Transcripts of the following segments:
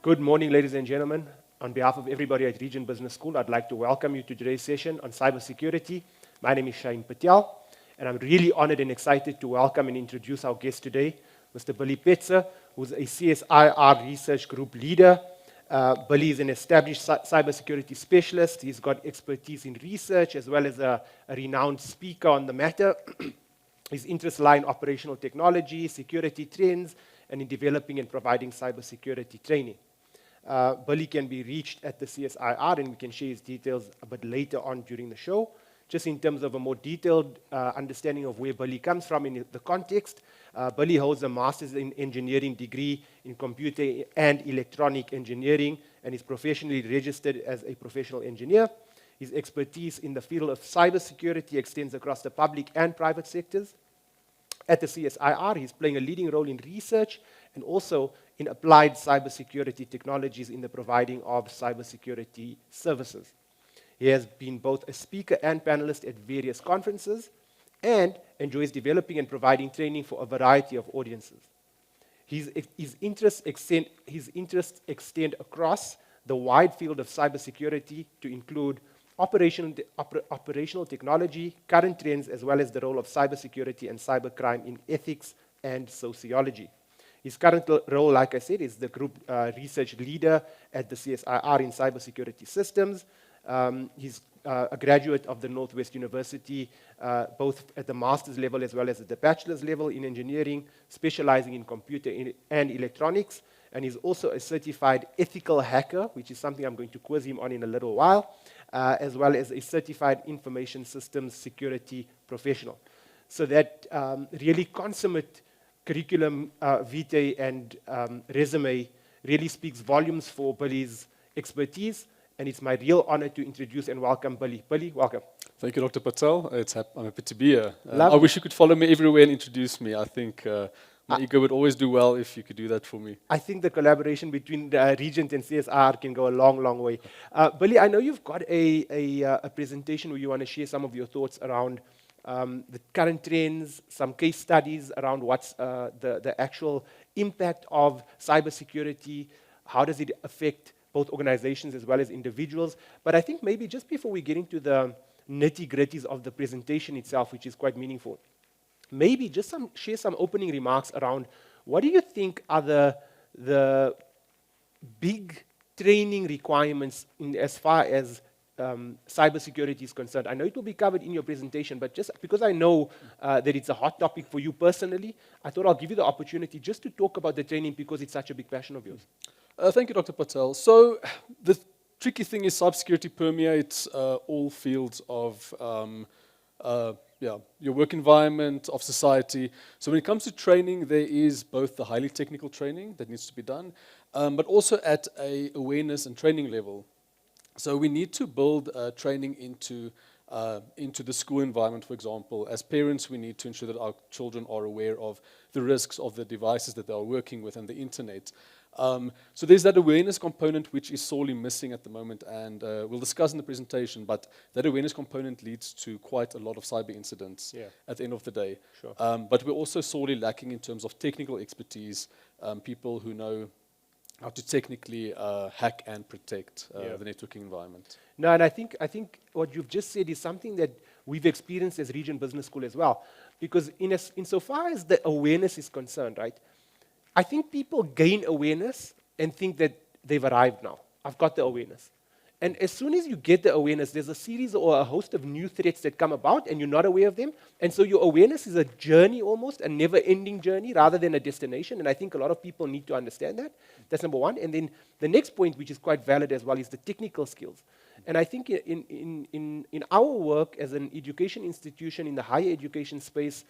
Good morning, ladies and gentlemen. On behalf of everybody at Region Business School, I'd like to welcome you to today's session on cybersecurity. My name is Shahiem Patel, and I'm really honored and excited to welcome and introduce our guest today, Mr. Billy Petzer, who's a CSIR research group leader. Billy is an established cybersecurity specialist. He's got expertise in research as well as a renowned speaker on the matter. His interests lie in operational technology, security trends, and in developing and providing cybersecurity training. Billy can be reached at the CSIR, and we can share his details a bit later on during the show. Just in terms of a more detailed understanding of where Billy comes from in the context, Billy holds a master's in engineering degree in computer and electronic engineering and is professionally registered as a professional engineer. His expertise in the field of cybersecurity extends across the public and private sectors. At the CSIR, he's playing a leading role in research and also in applied cybersecurity technologies in the providing of cybersecurity services. He has been both a speaker and panelist at various conferences and enjoys developing and providing training for a variety of audiences. His interests extend across the wide field of cybersecurity to include operational technology, current trends, as well as the role of cybersecurity and cybercrime in ethics and sociology. His current role, like I said, is the group research leader at the CSIR in cybersecurity systems. He's a graduate of the Northwest University, both at the master's level as well as at the bachelor's level in engineering, specializing in computer and electronics. And he's also a certified ethical hacker, which is something I'm going to quiz him on in a little while, as well as a certified information systems security professional. So that really consummate curriculum vitae and resume really speaks volumes for Billy's expertise, and it's my real honor to introduce and welcome Billy. Billy, welcome. Thank you, Dr. Patel. I'm happy to be here. I wish you could follow me everywhere and introduce me. I think my ego would always do well if you could do that for me. I think the collaboration between Regent and CSR can go a long, long way. Billy, I know you've got a presentation where you want to share some of your thoughts around the current trends, some case studies around what's the actual impact of cybersecurity, how does it affect both organizations as well as individuals. But I think maybe just before we get into the nitty-gritties of the presentation itself, which is quite meaningful, maybe just share some opening remarks around what do you think are the big training requirements as far as cybersecurity is concerned. I know it will be covered in your presentation, but just because I know that it's a hot topic for you personally, I thought I'll give you the opportunity just to talk about the training because it's such a big passion of yours. Thank you, Dr. Patel. So the tricky thing is cybersecurity permeates all fields of your work environment, of society. So when it comes to training, there is both the highly technical training that needs to be done, but also at a awareness and training level. So we need to build training into the school environment, for example. As parents, we need to ensure that our children are aware of the risks of the devices that they are working with and the internet. So there's that awareness component which is sorely missing at the moment, and we'll discuss in the presentation, but that awareness component leads to quite a lot of cyber incidents at the end of the day. Sure. But we're also sorely lacking in terms of technical expertise, people who know how to technically hack and protect the networking environment. No, and I think what you've just said is something that we've experienced as Region Business School as well, because insofar as the awareness is concerned, right, I think people gain awareness and think that they've arrived now. I've got the awareness. And as soon as you get the awareness, there's a series or a host of new threats that come about and you're not aware of them. And so your awareness is a journey almost, a never-ending journey rather than a destination. And I think a lot of people need to understand that. That's number one. And then the next point, which is quite valid as well, is the technical skills. And I think in our work as an education institution in the higher education space,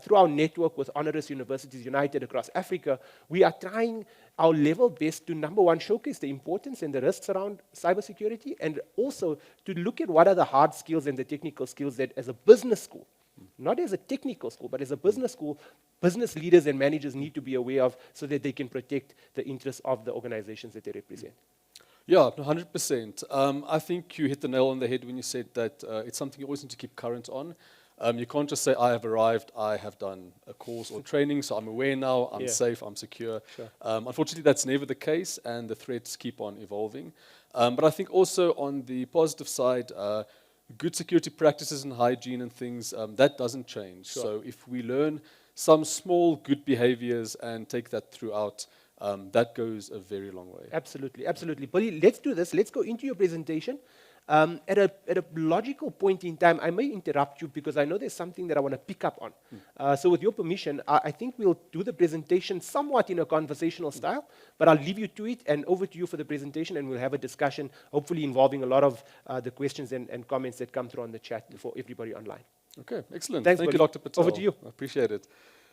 through our network with Honoris Universities United across Africa, we are trying our level best to, number one, showcase the importance and the risks around cybersecurity, and also to look at what are the hard skills and the technical skills that as a business school, not as a technical school, but as a business school, business leaders and managers need to be aware of so that they can protect the interests of the organizations that they represent. Yeah, 100%. I think you hit the nail on the head when you said that it's something you always need to keep current on. You can't just say, I have arrived, I have done a course or training, so I'm aware now, I'm Yeah. safe, I'm secure. Sure. Unfortunately, that's never the case, and the threats keep on evolving. But I think also on the positive side, good security practices and hygiene and things, that doesn't change. Sure. So if we learn some small good behaviors and take that throughout, that goes a very long way. Absolutely, absolutely. Billy, let's do this. Let's go into your presentation. At a logical point in time, I may interrupt you because I know there's something that I want to pick up on. So with your permission, I think we'll do the presentation somewhat in a conversational style, but I'll leave you to it and over to you for the presentation, and we'll have a discussion, hopefully involving a lot of the questions and comments that come through on the chat for everybody online. Okay, excellent. Thanks, Thank you, Billy. Dr. Patel. Over to you. I appreciate it.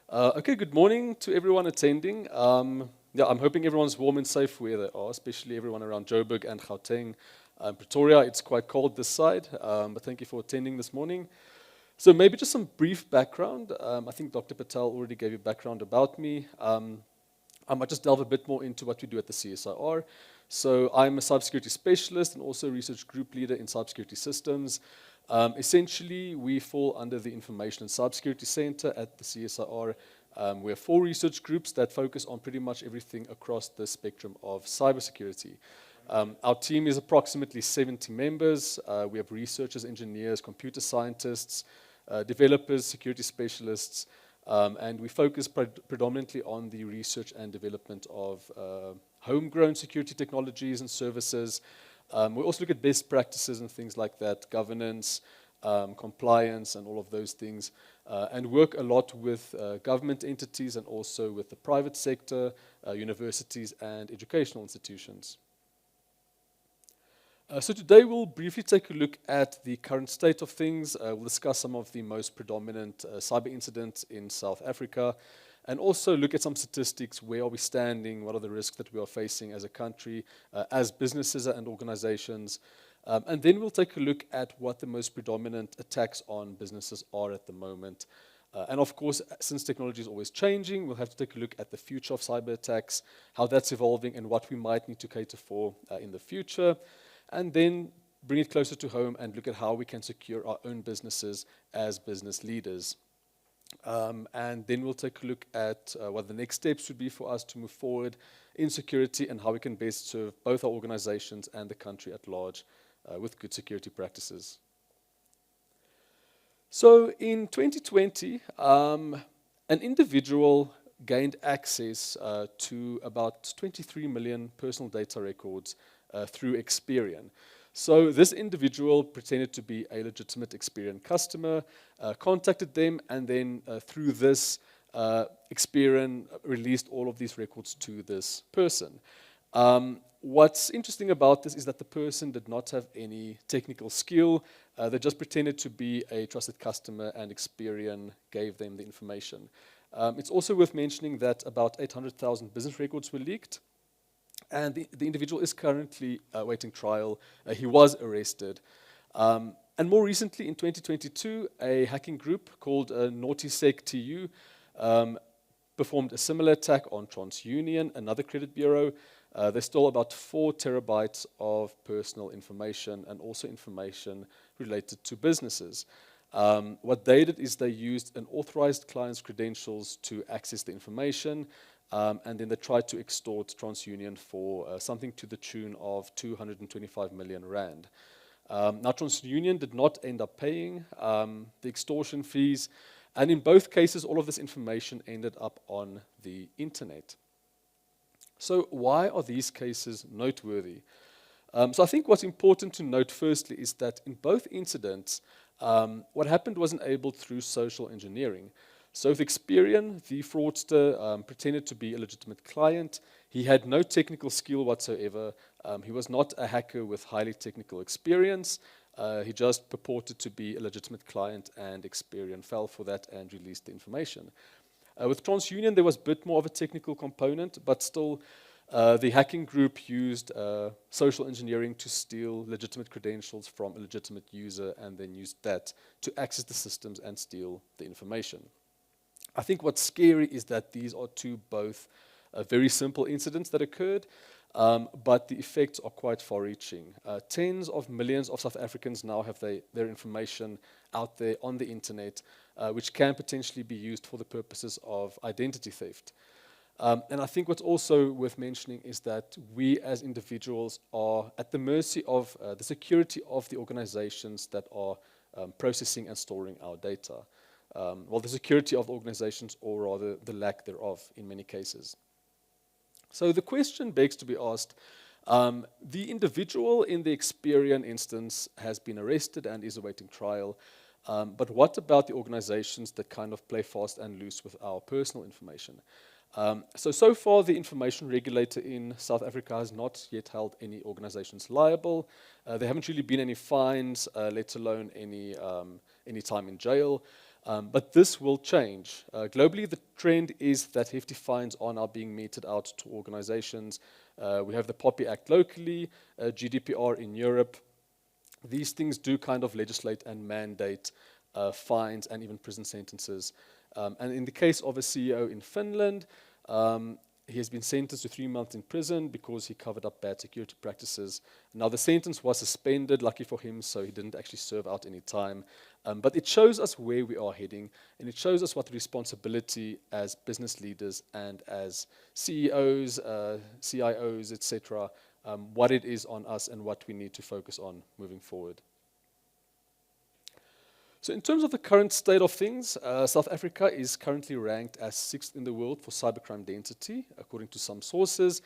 Okay, good morning to everyone attending. Yeah, I'm hoping everyone's warm and safe where they are, especially everyone around Joburg and Gauteng. Pretoria, it's quite cold this side, but thank you for attending this morning. So maybe just some brief background. I think Dr. Patel already gave you background about me. I might just delve a bit more into what we do at the CSIR. So I'm a cybersecurity specialist and also a research group leader in cybersecurity systems. Essentially, we fall under the Information and Cybersecurity Center at the CSIR. We have 4 research groups that focus on pretty much everything across the spectrum of cybersecurity. Our team is approximately 70 members. We have researchers, engineers, computer scientists, developers, security specialists, and we focus predominantly on the research and development of homegrown security technologies and services. We also look at best practices and things like that, governance, compliance, and all of those things, and work a lot with government entities and also with the private sector, universities, and educational institutions. So today we'll briefly take a look at the current state of things. We'll discuss some of the most predominant cyber incidents in South Africa, and also look at some statistics. Where are we standing? What are the risks that we are facing as a country, as businesses and organizations? And then we'll take a look at what the most predominant attacks on businesses are at the moment. And of course, since technology is always changing, we'll have to take a look at the future of cyber attacks, how that's evolving, and what we might need to cater for in the future. And then bring it closer to home and look at how we can secure our own businesses as business leaders. And then we'll take a look at what the next steps should be for us to move forward in security and how we can best serve both our organizations and the country at large with good security practices. So in 2020, an individual gained access to about 23 million personal data records through Experian. So this individual pretended to be a legitimate Experian customer, contacted them, and then through this, Experian released all of these records to this person. What's interesting about this is that the person did not have any technical skill. They just pretended to be a trusted customer, and Experian gave them the information. It's also worth mentioning that about 800,000 business records were leaked. And the individual is currently awaiting trial. He was arrested. And more recently, in 2022, a hacking group called NaughtySecTU performed a similar attack on TransUnion, another credit bureau. They stole about 4 terabytes of personal information and also information related to businesses. What they did is they used an authorized client's credentials to access the information. And then they tried to extort TransUnion for something to the tune of 225 million rand. Now, TransUnion did not end up paying the extortion fees, and in both cases, all of this information ended up on the internet. So why are these cases noteworthy? So I think what's important to note firstly is that in both incidents, what happened was enabled through social engineering. So with Experian, the fraudster pretended to be a legitimate client. He had no technical skill whatsoever. He was not a hacker with highly technical experience. He just purported to be a legitimate client, and Experian fell for that and released the information. With TransUnion, there was a bit more of a technical component, but still the hacking group used social engineering to steal legitimate credentials from a legitimate user and then used that to access the systems and steal the information. I think what's scary is that these are 2 both very simple incidents that occurred, but the effects are quite far-reaching. Tens of millions of South Africans now have their information out there on the internet, which can potentially be used for the purposes of identity theft. And I think what's also worth mentioning is that we as individuals are at the mercy of the security of the organizations that are processing and storing our data. Well, the security of organizations, or rather the lack thereof in many cases. So the question begs to be asked, the individual in the Experian instance has been arrested and is awaiting trial, but what about the organizations that kind of play fast and loose with our personal information? So far, the information regulator in South Africa has not yet held any organizations liable. There haven't really been any fines, let alone any time in jail. But this will change. Globally, the trend is that hefty fines are now being meted out to organizations. We have the POPI Act locally, GDPR in Europe. These things do kind of legislate and mandate fines and even prison sentences. And in the case of a CEO in Finland, he has been sentenced to 3 months in prison because he covered up bad security practices. Now, the sentence was suspended, lucky for him, so he didn't actually serve out any time. But it shows us where we are heading, and it shows us what the responsibility as business leaders and as CEOs, CIOs, etc., what it is on us and what we need to focus on moving forward. So in terms of the current state of things, South Africa is currently ranked as 6th in the world for cybercrime density, according to some sources.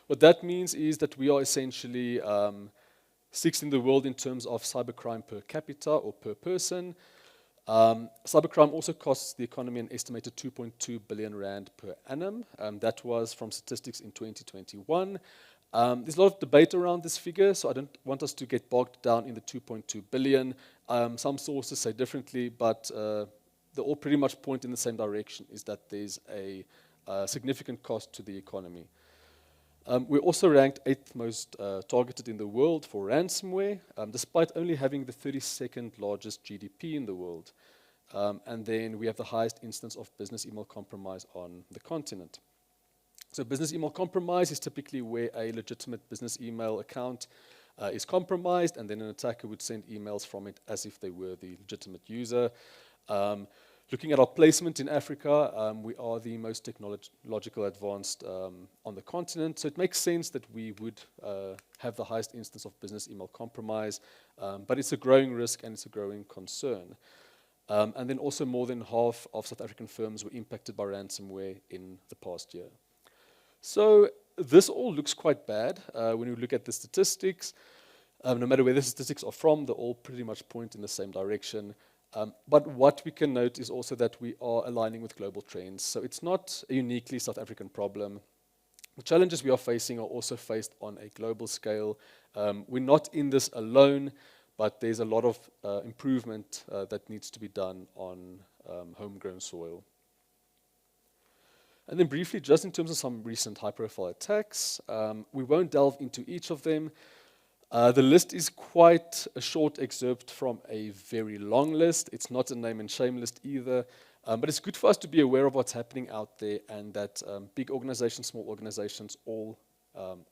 What that means is that we are essentially 6th in the world in terms of cybercrime per capita or per person. Cybercrime also costs the economy an estimated 2.2 billion rand per annum. That was from statistics in 2021. There's a lot of debate around this figure, so I don't want us to get bogged down in the 2.2 billion. Some sources say differently, but they all pretty much point in the same direction, is that there's a significant cost to the economy. We're also ranked 8th most targeted in the world for ransomware, despite only having the 32nd largest GDP in the world. And then we have the highest instance of business email compromise on the continent. So business email compromise is typically where a legitimate business email account is compromised, and then an attacker would send emails from it as if they were the legitimate user. Looking at our placement in Africa, we are the most technological advanced on the continent, so it makes sense that we would have the highest instance of business email compromise, but it's a growing risk and it's a growing concern. And then also more than half of South African firms were impacted by ransomware in the past year. So this all looks quite bad when we look at the statistics. No matter where the statistics are from, they all pretty much point in the same direction. But what we can note is also that we are aligning with global trends. So it's not a uniquely South African problem. The challenges we are facing are also faced on a global scale. We're not in this alone, but there's a lot of improvement that needs to be done on homegrown soil. And then briefly, just in terms of some recent high-profile attacks, we won't delve into each of them. The list is quite a short excerpt from a very long list. It's not a name and shame list either, but it's good for us to be aware of what's happening out there, and that big organizations, small organizations, all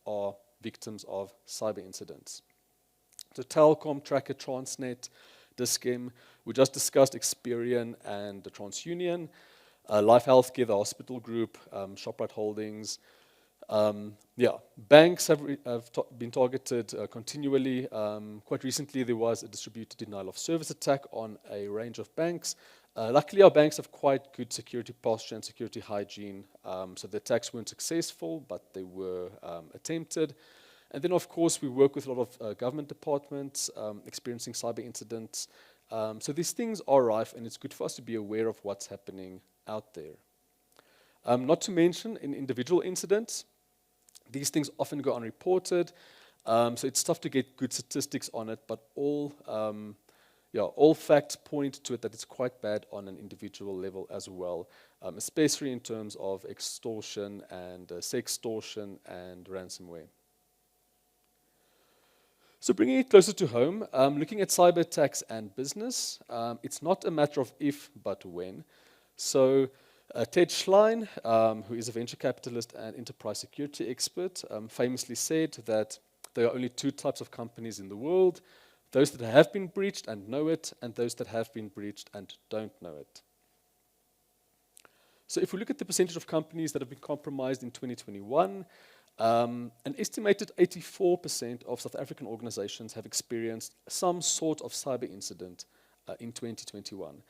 are victims of cyber incidents. So Telkom, Tracker, Transnet, Dis-Chem, we just discussed Experian and the TransUnion. Life Healthcare, the hospital group, Shoprite Holdings. Banks have been targeted continually. Quite recently, there was a distributed denial of service attack on a range of banks. Luckily, our banks have quite good security posture and security hygiene, so the attacks weren't successful, but they were attempted. And then, of course, we work with a lot of government departments experiencing cyber incidents. So these things are rife, and it's good for us to be aware of what's happening out there. Not to mention, in individual incidents, these things often go unreported, so it's tough to get good statistics on it, but all facts point to it that it's quite bad on an individual level as well, especially in terms of extortion and sextortion and ransomware. So bringing it closer to home, looking at cyber attacks and business, it's not a matter of if, but when. So Ted Schlein, who is a venture capitalist and enterprise security expert, famously said that there are only two types of companies in the world: those that have been breached and know it, and those that have been breached and don't know it. So if we look at the percentage of companies that have been compromised in 2021, an estimated 84% of South African organizations have experienced some sort of cyber incident in 2021.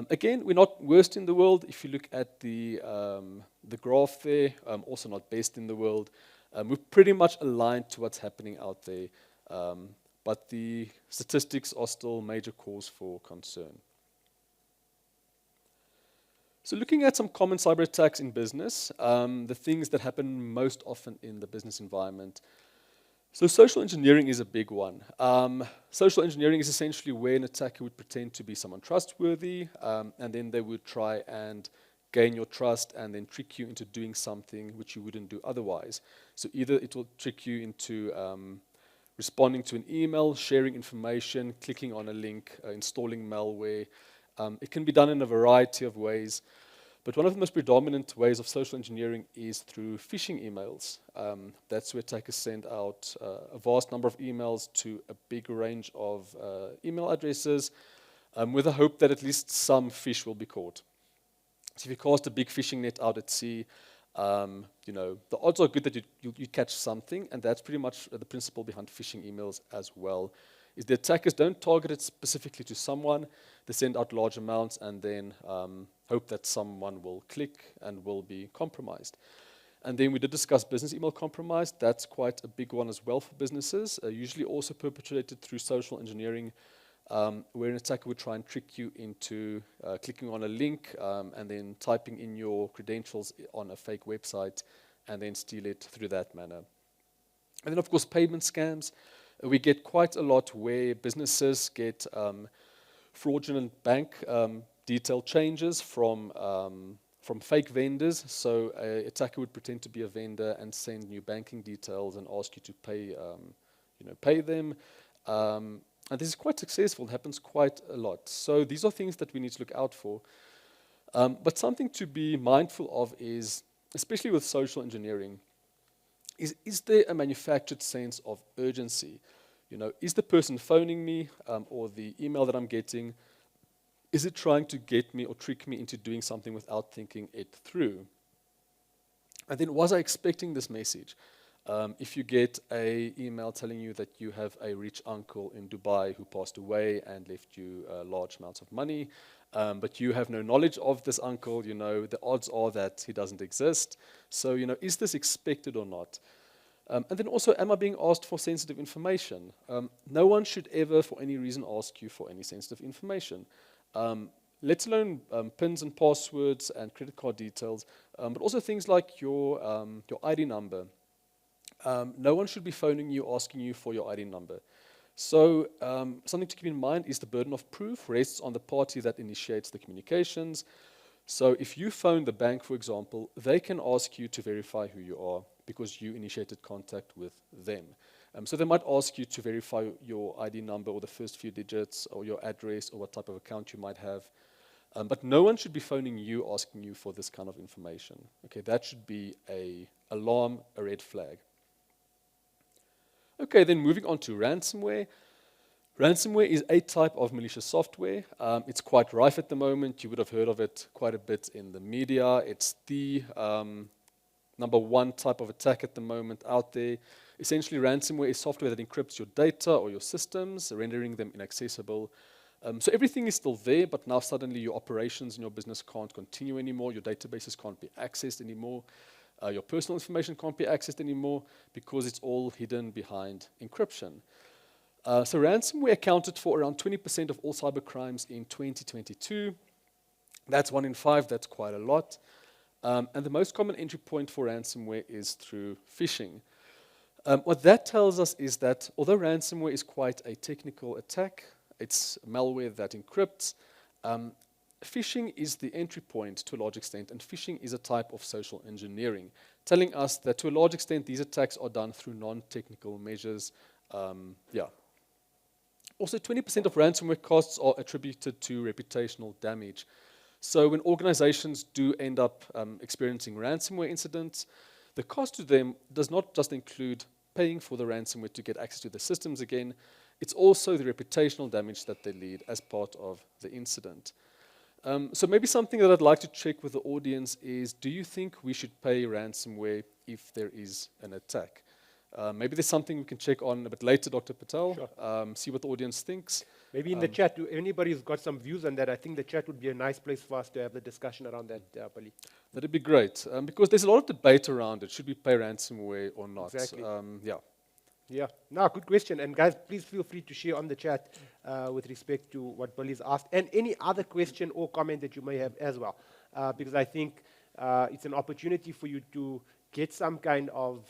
Again, we're not worst in the world. If you look at the graph there, also not best in the world. We're pretty much aligned to what's happening out there, but the statistics are still major cause for concern. So looking at some common cyber attacks in business, the things that happen most often in the business environment. So social engineering is a big one. Social engineering is essentially where an attacker would pretend to be someone trustworthy, and then they would try and gain your trust and then trick you into doing something which you wouldn't do otherwise. So either it will trick you into responding to an email, sharing information, clicking on a link, installing malware. It can be done in a variety of ways, but one of the most predominant ways of social engineering is through phishing emails. That's where attackers send out a vast number of emails to a big range of email addresses with the hope that at least some fish will be caught. So if you cast a big fishing net out at sea, the odds are good that you catch something, and that's pretty much the principle behind phishing emails as well. Is the attackers don't target it specifically to someone, they send out large amounts and then hope that someone will click and will be compromised. And then we did discuss business email compromise. That's quite a big one as well for businesses, usually also perpetrated through social engineering, where an attacker would try and trick you into clicking on a link and then typing in your credentials on a fake website and then steal it through that manner. And then, of course, payment scams. We get quite a lot where businesses get fraudulent bank detail changes from fake vendors. So an attacker would pretend to be a vendor and send new banking details and ask you to pay them. And this is quite successful. It happens quite a lot. So these are things that we need to look out for. But something to be mindful of is, especially with social engineering, is there a manufactured sense of urgency? Is the person phoning me or the email that I'm getting, is it trying to get me or trick me into doing something without thinking it through? And then, was I expecting this message? If you get an email telling you that you have a rich uncle in Dubai who passed away and left you large amounts of money, but you have no knowledge of this uncle, the odds are that he doesn't exist. So, is this expected or not? And then also, am I being asked for sensitive information? No one should ever, for any reason, ask you for any sensitive information, let alone PINs and passwords and credit card details, but also things like your ID number. No one should be phoning you asking you for your ID number. So something to keep in mind is the burden of proof rests on the party that initiates the communications. So if you phone the bank, for example, they can ask you to verify who you are because you initiated contact with them. So they might ask you to verify your ID number or the first few digits or your address or what type of account you might have. But no one should be phoning you asking you for this kind of information. Okay, that should be an alarm, a red flag. Okay, then moving on to ransomware. Ransomware is a type of malicious software. It's quite rife at the moment. You would have heard of it quite a bit in the media. It's the number one type of attack at the moment out there. Essentially, ransomware is software that encrypts your data or your systems, rendering them inaccessible. So everything is still there, but now suddenly your operations in your business can't continue anymore. Your databases can't be accessed anymore. Your personal information can't be accessed anymore because it's all hidden behind encryption. So ransomware accounted for around 20% of all cyber crimes in 2022. That's 1 in 5, that's quite a lot. And the most common entry point for ransomware is through phishing. What that tells us is that although ransomware is quite a technical attack, it's malware that encrypts, phishing is the entry point to a large extent, and phishing is a type of social engineering, telling us that to a large extent these attacks are done through non-technical measures. Also, 20% of ransomware costs are attributed to reputational damage. So when organizations do end up experiencing ransomware incidents, the cost to them does not just include paying for the ransomware to get access to the systems again, it's also the reputational damage that they lead as part of the incident. So maybe something that I'd like to check with the audience is, do you think we should pay ransomware if there is an attack? Maybe there's something we can check on a bit later, Dr. Patel, Sure. see what the audience thinks. Maybe in the chat, anybody who's got some views on that, I think the chat would be a nice place for us to have the discussion around that, Billy. That'd be great, because there's a lot of debate around it. Should we pay ransomware or not? Exactly. Yeah. Yeah, no, good question. And guys, please feel free to share on the chat with respect to what Billy's asked and any other question or comment that you may have as well. Because I think it's an opportunity for you to get some kind of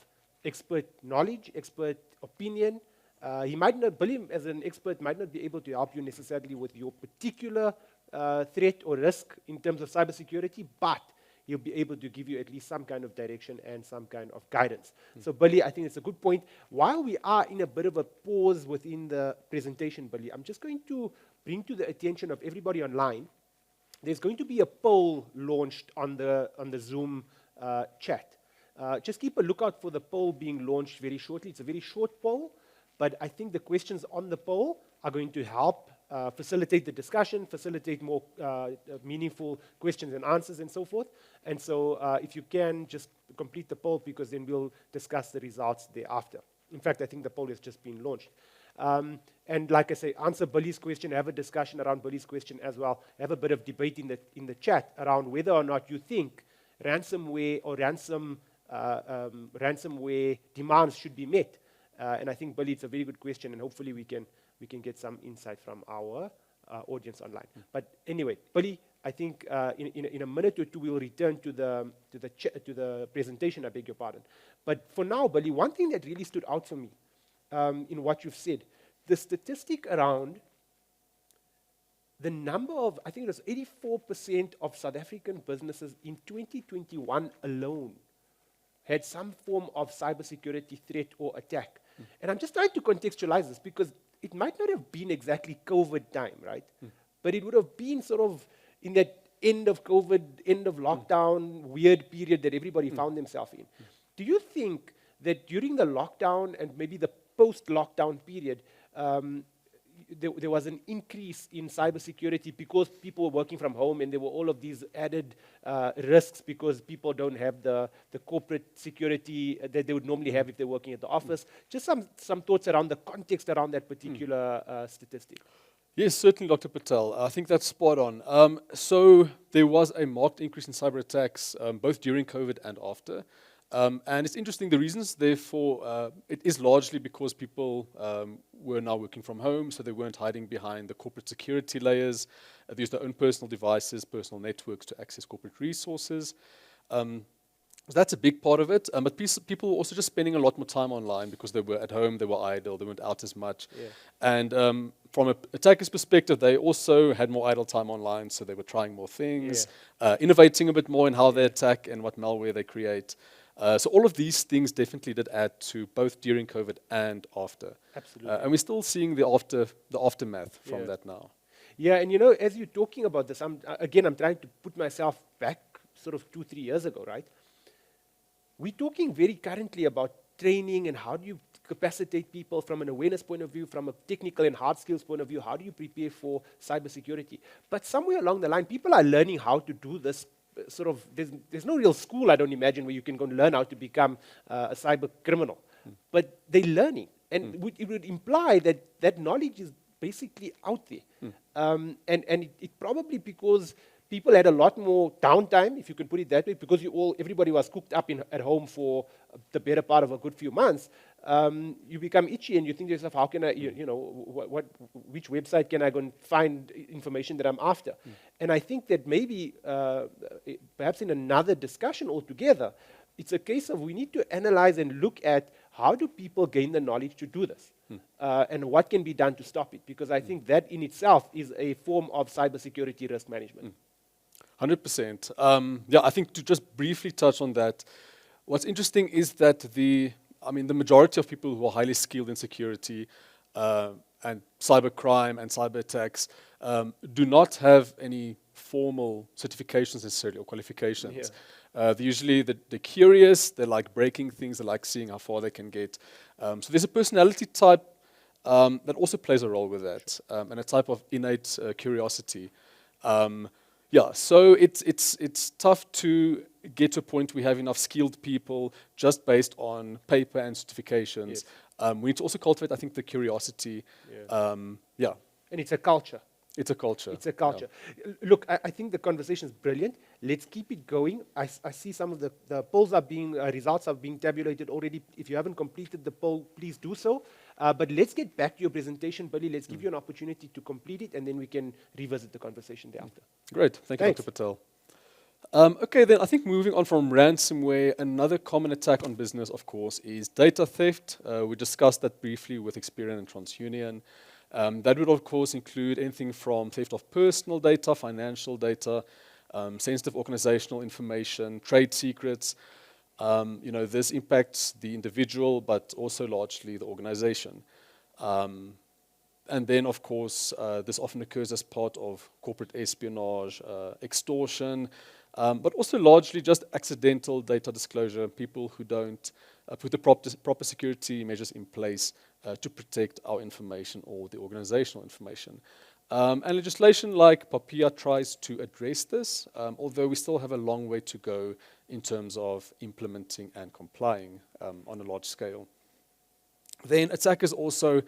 expert knowledge, expert opinion. He might not, Billy as an expert might not be able to help you necessarily with your particular threat or risk in terms of cybersecurity, but he'll be able to give you at least some kind of direction and some kind of guidance. So Billy, I think it's a good point. While we are in a bit of a pause within the presentation, Billy, I'm just going to bring to the attention of everybody online, there's going to be a poll launched on the Zoom chat. Just keep a lookout for the poll being launched very shortly. It's a very short poll, but I think the questions on the poll are going to help facilitate the discussion, facilitate more meaningful questions and answers and so forth. And so if you can, just complete the poll, because then we'll discuss the results thereafter. In fact, I think the poll has just been launched. And like I say, answer Billy's question, have a discussion around Billy's question as well, have a bit of debate in the chat around whether or not you think ransomware or ransomware demands should be met. And I think, Billy, it's a very good question, and hopefully we can get some insight from our audience online. But anyway, Billy, I think in a minute or two we'll return to the presentation. I beg your pardon. But for now, Billy, one thing that really stood out for me in what you've said, the statistic around the number of, I think it was 84% of South African businesses in 2021 alone had some form of cybersecurity threat or attack. And I'm just trying to contextualize this, because it might not have been exactly COVID time, right? But it would have been sort of in that end of COVID, end of lockdown, weird period that everybody found themselves in. Do you think that during the lockdown and maybe the post-lockdown period, there was an increase in cybersecurity because people were working from home, and there were all of these added risks because people don't have the corporate security that they would normally have if they're working at the office? Just some thoughts around the context around that particular statistic. Yes, certainly, Dr. Patel. I think that's spot on. So there was a marked increase in cyber attacks, both during COVID and after. And it's interesting, the reasons therefore, it is largely because people were now working from home, so they weren't hiding behind the corporate security layers. They used their own personal devices, personal networks to access corporate resources. So that's a big part of it. But people were also just spending a lot more time online because they were at home, they were idle, they weren't out as much. Yeah. And from an attacker's perspective, they also had more idle time online, so they were trying more things, innovating a bit more in how they attack and what malware they create. So all of these things definitely did add to both during COVID and after. Absolutely. And we're still seeing the aftermath from that now. Yeah, and as you're talking about this, I'm trying to put myself back sort of 2-3 years ago, right? We're talking very currently about training and how do you capacitate people from an awareness point of view, from a technical and hard skills point of view, how do you prepare for cybersecurity? But somewhere along the line, people are learning how to do this. Sort of, there's no real school, I don't imagine, where you can go and learn how to become a cyber criminal. But they're learning, and it would imply that knowledge is basically out there. And it probably because people had a lot more downtime, if you can put it that way, because everybody was cooped up at home for the better part of a good few months. You become itchy and you think to yourself, how can I, which website can I go and find information that I'm after? And I think that maybe, perhaps in another discussion altogether, it's a case of we need to analyze and look at how do people gain the knowledge to do this, and what can be done to stop it, because I think that in itself is a form of cybersecurity risk management. 100%. Yeah, I think to just briefly touch on that, what's interesting is that the majority of people who are highly skilled in security and cybercrime and cyber attacks do not have any formal certifications necessarily or qualifications. Yeah. They're usually they're curious, they like breaking things, they like seeing how far they can get. So there's a personality type that also plays a role with that, and a type of innate curiosity. Yeah, so it's tough to get to a point we have enough skilled people just based on paper and certifications. Yes. We need to also cultivate, I think, the curiosity. Yeah. Yeah, And it's a culture. it's a culture. It's a culture. Look, I think the conversation is brilliant. Let's keep it going. I see some of the polls are being, results are being tabulated already. If you haven't completed the poll, please do so. But let's get back to your presentation, Billy. Let's give you an opportunity to complete it, and then we can revisit the conversation thereafter. Great, thank you, Thanks. Dr. Patel. Okay, then I think moving on from ransomware, another common attack on business, of course, is data theft. We discussed that briefly with Experian and TransUnion. That would, of course, include anything from theft of personal data, financial data, sensitive organizational information, trade secrets. This impacts the individual, but also largely the organization. And then, of course, this often occurs as part of corporate espionage, extortion, but also largely just accidental data disclosure, people who don't put the proper security measures in place to protect our information or the organizational information. And legislation like PAPIA tries to address this, although we still have a long way to go in terms of implementing and complying on a large scale. Then attackers also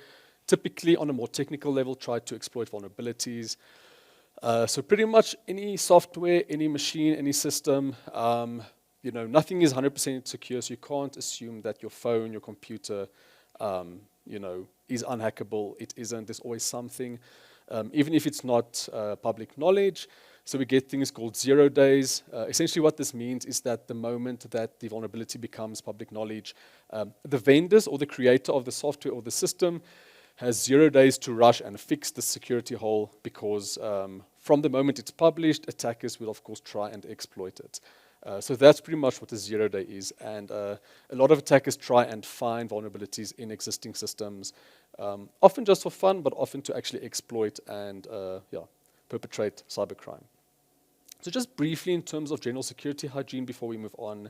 typically on a more technical level try to exploit vulnerabilities. So pretty much any software, any machine, any system, nothing is 100% secure, so you can't assume that your phone, your computer, is unhackable. It isn't. There's always something, even if it's not public knowledge. So we get things called 0 days. Essentially what this means is that the moment that the vulnerability becomes public knowledge, the vendors or the creator of the software or the system has 0 days to rush and fix the security hole, because from the moment it's published, attackers will, of course, try and exploit it. So that's pretty much what the 0 day is. And a lot of attackers try and find vulnerabilities in existing systems, often just for fun, but often to actually exploit and perpetrate cybercrime. So just briefly in terms of general security hygiene before we move on,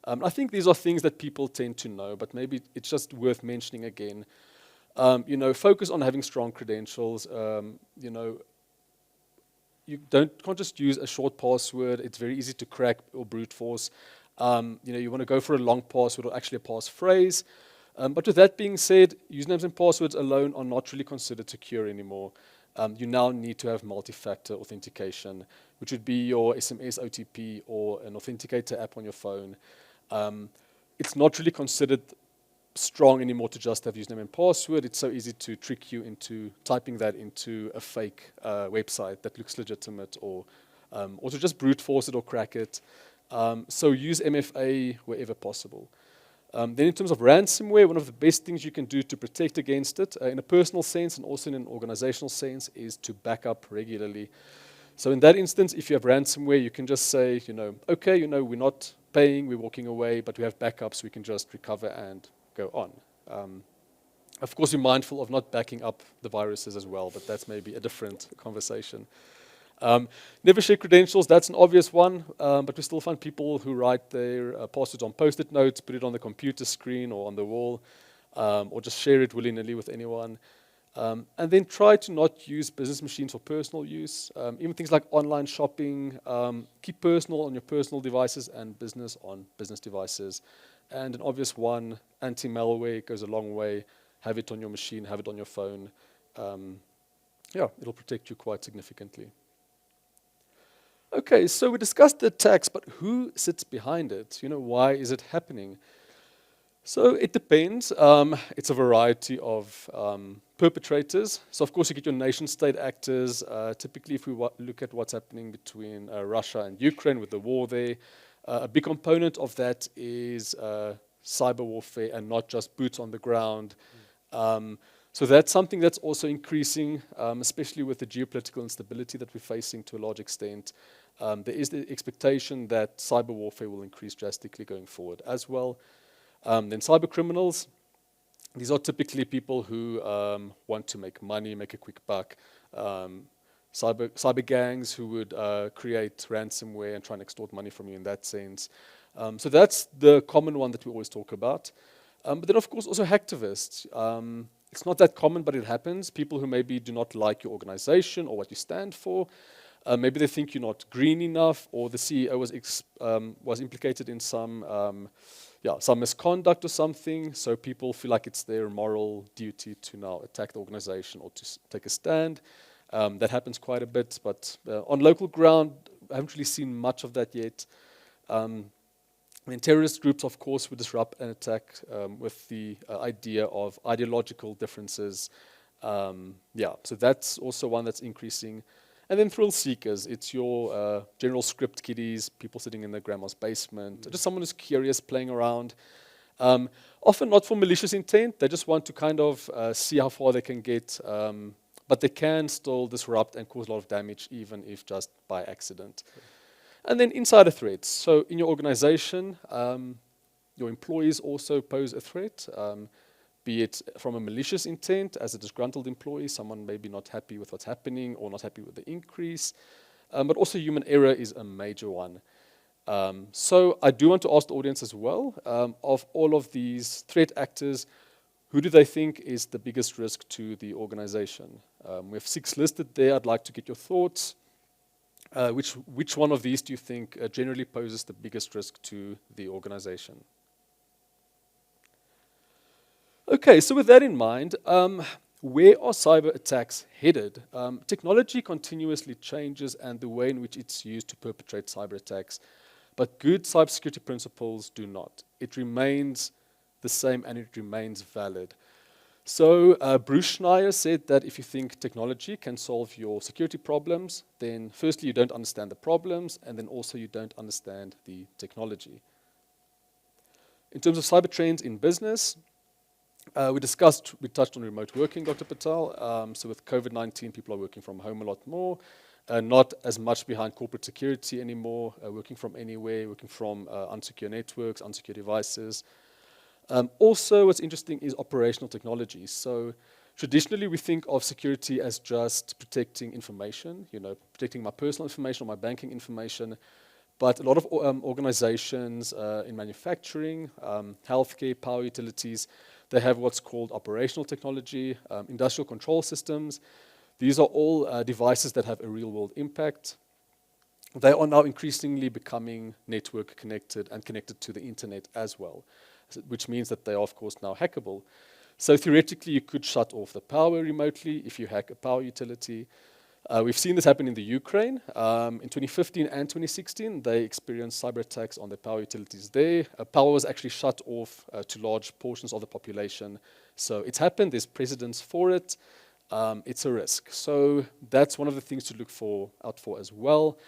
I think these are things that people tend to know, but maybe it's just worth mentioning again. Focus on having strong credentials. You can't just use a short password. It's very easy to crack or brute force. You want to go for a long password or actually a passphrase. But with that being said, usernames and passwords alone are not really considered secure anymore. You now need to have multi-factor authentication, which would be your SMS OTP or an authenticator app on your phone. It's not really considered strong anymore to just have username and password. It's so easy to trick you into typing that into a fake website that looks legitimate, or to just brute force it or crack it. So use MFA wherever possible. Then in terms of ransomware, one of the best things you can do to protect against it, in a personal sense and also in an organizational sense, is to back up regularly. So in that instance, if you have ransomware, you can just say, okay, we're not paying, we're walking away, but we have backups, we can just recover and go on. Of course, be mindful of not backing up the viruses as well, but that's maybe a different conversation. Never share credentials, that's an obvious one, but we still find people who write their passwords on Post-it notes, put it on the computer screen or on the wall, or just share it willy-nilly with anyone. And then try to not use business machines for personal use. Even things like online shopping, keep personal on your personal devices and business on business devices. And an obvious one, anti-malware goes a long way. Have it on your machine, have it on your phone. It'll protect you quite significantly. Okay, so we discussed the attacks, but who sits behind it? Why is it happening? So it depends. It's a variety of perpetrators. So of course you get your nation-state actors. Typically, if we look at what's happening between Russia and Ukraine with the war there, a big component of that is cyber warfare and not just boots on the ground. So that's something that's also increasing, especially with the geopolitical instability that we're facing to a large extent. There is the expectation that cyber warfare will increase drastically going forward as well. Then cyber criminals. These are typically people who want to make money, make a quick buck. cyber gangs who would create ransomware and try and extort money from you in that sense. So that's the common one that we always talk about. But then, of course, also hacktivists. It's not that common, but it happens. People who maybe do not like your organization or what you stand for. Maybe they think you're not green enough, or the CEO was implicated in some misconduct or something. So people feel like it's their moral duty to now attack the organization or to take a stand. That happens quite a bit, but on local ground, I haven't really seen much of that yet. Terrorist groups, of course, would disrupt and attack with the idea of ideological differences. So that's also one that's increasing. And then thrill seekers, it's your general script kiddies, people sitting in their grandma's basement, just someone who's curious, playing around. Often not for malicious intent, they just want to kind of see how far they can get, but they can still disrupt and cause a lot of damage, even if just by accident. And then insider threats. So in your organization, your employees also pose a threat, be it from a malicious intent as a disgruntled employee, someone maybe not happy with what's happening or not happy with the increase, but also human error is a major one. So I do want to ask the audience as well, of all of these threat actors, who do they think is the biggest risk to the organization? We have 6 listed there. I'd like to get your thoughts. Which one of these do you think generally poses the biggest risk to the organization? Okay, so with that in mind, where are cyber attacks headed? Technology continuously changes and the way in which it's used to perpetrate cyber attacks, but good cybersecurity principles do not. It remains the same and it remains valid. So Bruce Schneier said that if you think technology can solve your security problems, then firstly you don't understand the problems, and then also you don't understand the technology. In terms of cyber trends in business, we touched on remote working, Dr. Patel. So with COVID-19, people are working from home a lot more, not as much behind corporate security anymore, working from anywhere, working from unsecure networks, unsecure devices. Also, what's interesting is operational technology. So traditionally, we think of security as just protecting information, protecting my personal information or my banking information. But a lot of organizations in manufacturing, healthcare, power utilities, they have what's called operational technology, industrial control systems. These are all devices that have a real-world impact. They are now increasingly becoming network connected and connected to the internet as well, which means that they are, of course, now hackable. So theoretically, you could shut off the power remotely if you hack a power utility. We've seen this happen in the Ukraine. In 2015 and 2016, they experienced cyber attacks on the power utilities there. Power was actually shut off to large portions of the population. So it's happened. There's precedents for it. It's a risk. So that's one of the things to look out for as well.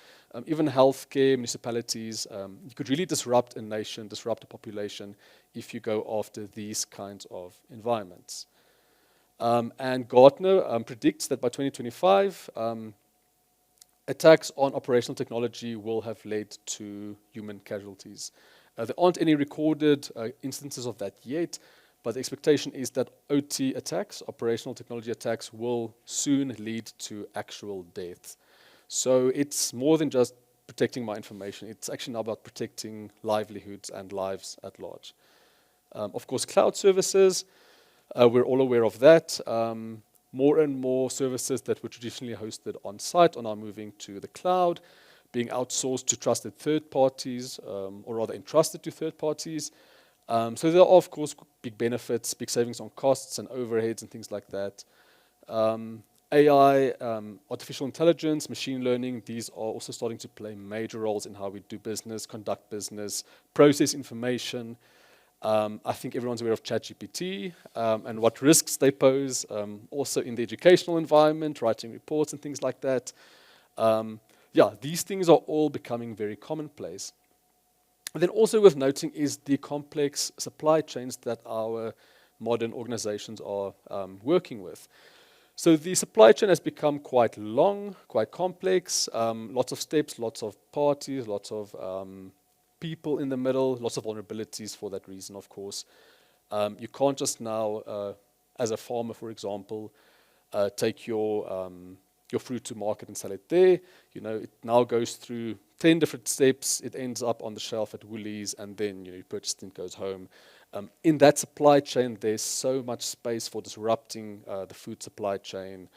Even healthcare, municipalities, you could really disrupt a nation, disrupt a population if you go after these kinds of environments. And Gartner predicts that by 2025, attacks on operational technology will have led to human casualties. There aren't any recorded instances of that yet, but the expectation is that OT attacks, operational technology attacks, will soon lead to actual deaths. So it's more than just protecting my information. It's actually now about protecting livelihoods and lives at large. Of course, cloud services, we're all aware of that. More and more services that were traditionally hosted on site are now moving to the cloud, being outsourced to trusted third parties, or rather entrusted to third parties. So there are, of course, big benefits, big savings on costs and overheads and things like that. AI, artificial intelligence, machine learning, these are also starting to play major roles in how we do business, conduct business, process information. I think everyone's aware of ChatGPT and what risks they pose, also in the educational environment, writing reports and things like that. These things are all becoming very commonplace. And then also worth noting is the complex supply chains that our modern organizations are working with. So the supply chain has become quite long, quite complex, lots of steps, lots of parties, lots of people in the middle, lots of vulnerabilities for that reason, of course. You can't just now, as a farmer, for example, take your your fruit to market and sell it there. It now goes through 10 different steps. It ends up on the shelf at Woolies, and then you purchase it and it goes home. In that supply chain, there's so much space for disrupting the food supply chain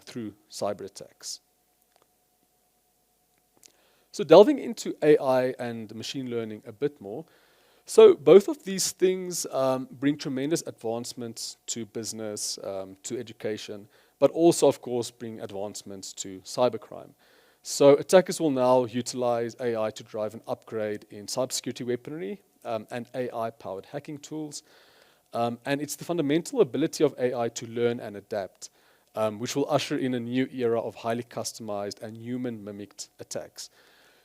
through cyber attacks. So delving into AI and machine learning a bit more. So both of these things bring tremendous advancements to business, to education, but also, of course, bring advancements to cybercrime. So attackers will now utilize AI to drive an upgrade in cybersecurity weaponry and AI-powered hacking tools. And it's the fundamental ability of AI to learn and adapt, which will usher in a new era of highly customized and human-mimicked attacks.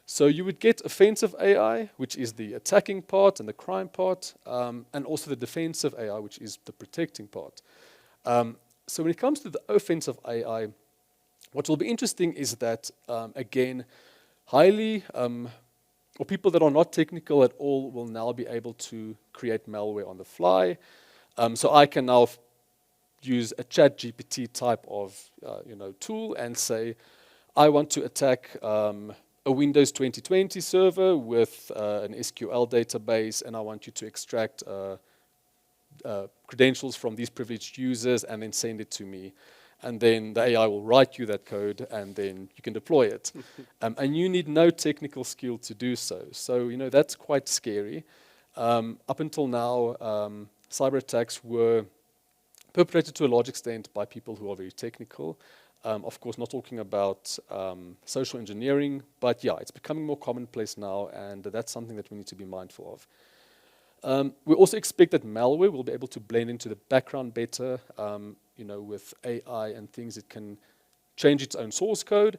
So you would get offensive AI, which is the attacking part and the crime part, and also the defensive AI, which is the protecting part. So when it comes to the offensive AI, what will be interesting is that, again, or people that are not technical at all will now be able to create malware on the fly. So I can now use a ChatGPT type of tool and say, I want to attack a Windows 2020 server with an SQL database, and I want you to extract credentials from these privileged users and then send it to me. And then the AI will write you that code, and then you can deploy it. And you need no technical skill to do so. So, that's quite scary. Up until now, cyber attacks were perpetrated to a large extent by people who are very technical. Of course, not talking about social engineering, but yeah, it's becoming more commonplace now, and that's something that we need to be mindful of. We also expect that malware will be able to blend into the background better. With AI and things, it can change its own source code.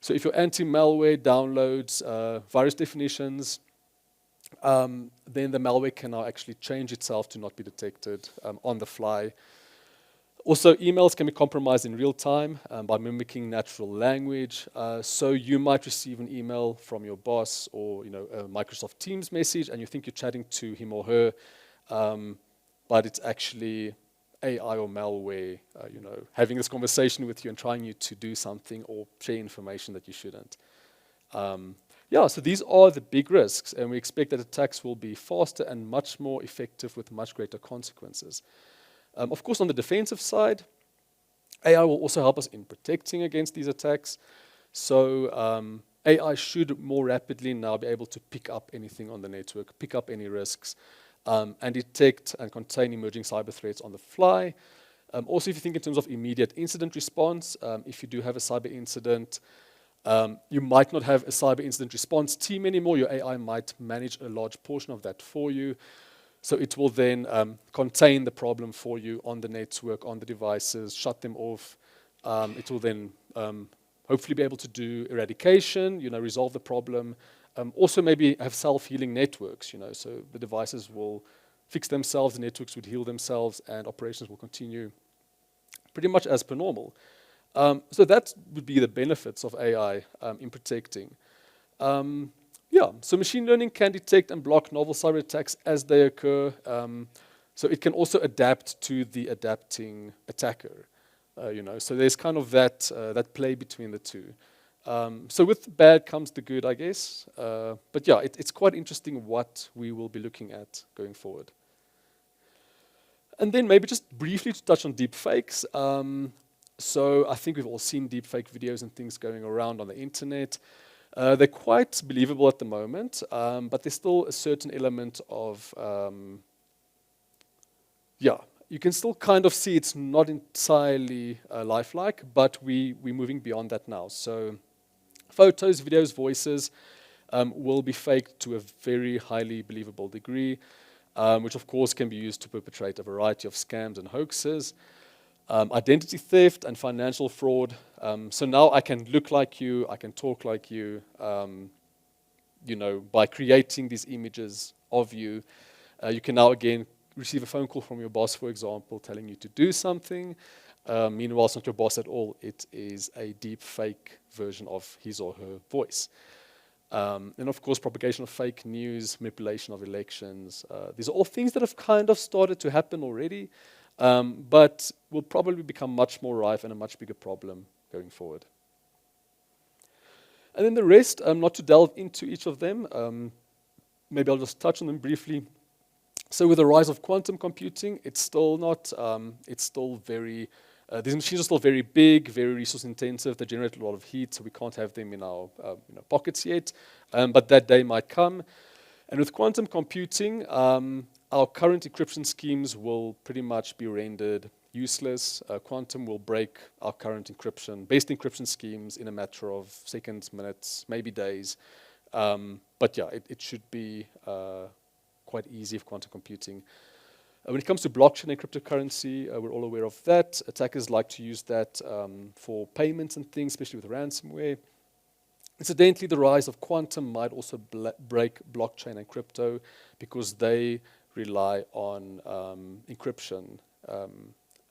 So if your anti-malware downloads virus definitions, then the malware can now actually change itself to not be detected on the fly. Also, emails can be compromised in real time by mimicking natural language. So you might receive an email from your boss or a Microsoft Teams message, and you think you're chatting to him or her, but it's actually AI or malware, having this conversation with you and trying you to do something or share information that you shouldn't. So these are the big risks, and we expect that attacks will be faster and much more effective with much greater consequences. Of course, on the defensive side, AI will also help us in protecting against these attacks. So AI should more rapidly now be able to pick up anything on the network, pick up any risks, and detect and contain emerging cyber threats on the fly. Also, if you think in terms of immediate incident response, if you do have a cyber incident, you might not have a cyber incident response team anymore. Your AI might manage a large portion of that for you. So it will then contain the problem for you on the network, on the devices, shut them off. It will then hopefully be able to do eradication, resolve the problem. Also maybe have self-healing networks, so the devices will fix themselves, the networks would heal themselves, and operations will continue pretty much as per normal. So that would be the benefits of AI in protecting. So machine learning can detect and block novel cyber attacks as they occur. So it can also adapt to the adapting attacker. So there's kind of that play between the two. So with the bad comes the good, I guess. But yeah, it's quite interesting what we will be looking at going forward. And then maybe just briefly to touch on deepfakes. So I think we've all seen deepfake videos and things going around on the internet. They're quite believable at the moment, but there's still a certain element of, you can still kind of see it's not entirely lifelike, but we're moving beyond that now. So photos, videos, voices will be faked to a very highly believable degree, which of course can be used to perpetrate a variety of scams and hoaxes. Identity theft and financial fraud. So now I can look like you, I can talk like you, by creating these images of you. You can now again receive a phone call from your boss, for example, telling you to do something. Meanwhile, it's not your boss at all. It is a deep fake version of his or her voice. And of course, propagation of fake news, manipulation of elections. These are all things that have kind of started to happen already. But will probably become much more rife and a much bigger problem going forward. And then the rest, not to delve into each of them, maybe I'll just touch on them briefly. So with the rise of quantum computing, it's still not, it's still very, these machines are still very big, very resource intensive, they generate a lot of heat, so we can't have them in our pockets yet, but that day might come. And with quantum computing, our current encryption schemes will pretty much be rendered useless. Quantum will break our current best encryption schemes in a matter of seconds, minutes, maybe days. But yeah, it should be quite easy for quantum computing. When it comes to blockchain and cryptocurrency, we're all aware of that. Attackers like to use that for payments and things, especially with ransomware. Incidentally, the rise of quantum might also break blockchain and crypto because they rely on encryption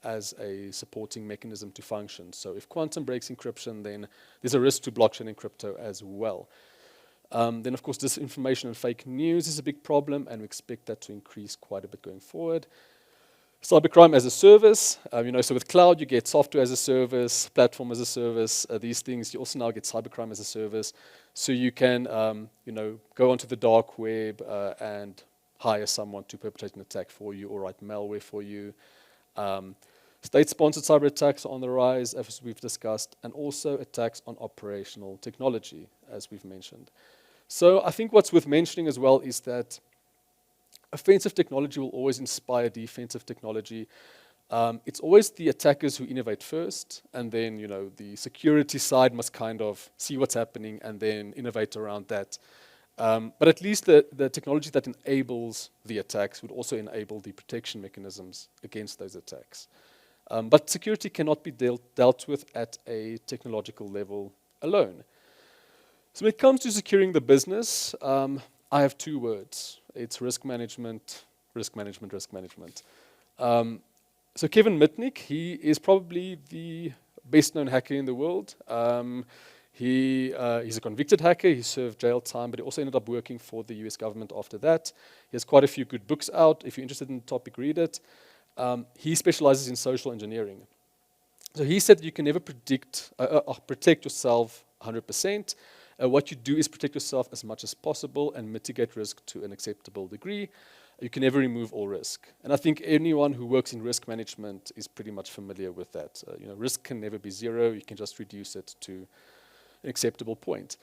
as a supporting mechanism to function. So if quantum breaks encryption, then there's a risk to blockchain and crypto as well. Then, of course, disinformation and fake news is a big problem, and we expect that to increase quite a bit going forward. Cybercrime as a service, so with cloud you get software as a service, platform as a service, these things. You also now get cybercrime as a service. So you can, go onto the dark web and hire someone to perpetrate an attack for you or write malware for you. State-sponsored cyber attacks are on the rise, as we've discussed, and also attacks on operational technology, as we've mentioned. So I think what's worth mentioning as well is that offensive technology will always inspire defensive technology. It's always the attackers who innovate first, and then the security side must kind of see what's happening and then innovate around that. But at least the technology that enables the attacks would also enable the protection mechanisms against those attacks. But security cannot be dealt with at a technological level alone. So when it comes to securing the business, I have two words. It's risk management, risk management, risk management. So Kevin Mitnick, he is probably the best-known hacker in the world. He's a convicted hacker. He served jail time, but he also ended up working for the US government after that. He has quite a few good books out. If you're interested in the topic, read it. He specializes in social engineering. So he said you can never protect yourself 100%. What you do is protect yourself as much as possible and mitigate risk to an acceptable degree. You can never remove all risk. And I think anyone who works in risk management is pretty much familiar with that. Risk can never be zero. You can just reduce it to an acceptable point.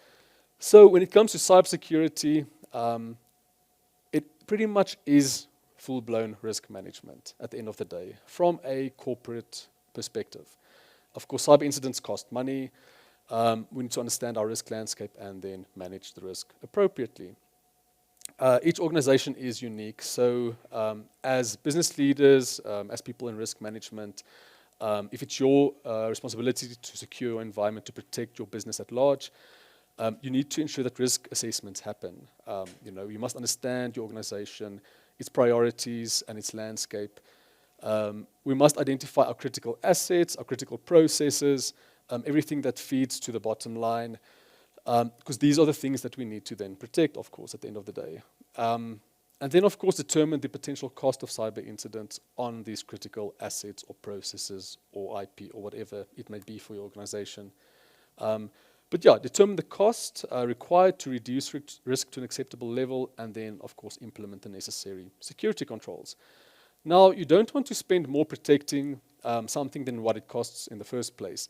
So when it comes to cybersecurity, it pretty much is full-blown risk management at the end of the day from a corporate perspective. Of course, cyber incidents cost money. We need to understand our risk landscape and then manage the risk appropriately. Each organization is unique. So as business leaders, as people in risk management, if it's your responsibility to secure your environment, to protect your business at large, you need to ensure that risk assessments happen. You must understand your organization, its priorities, and its landscape. We must identify our critical assets, our critical processes, everything that feeds to the bottom line, because these are the things that we need to then protect, of course, at the end of the day. And then, of course, determine the potential cost of cyber incidents on these critical assets or processes or IP or whatever it may be for your organization. But yeah, determine the cost required to reduce risk to an acceptable level, and then, of course, implement the necessary security controls. Now, you don't want to spend more protecting something than what it costs in the first place.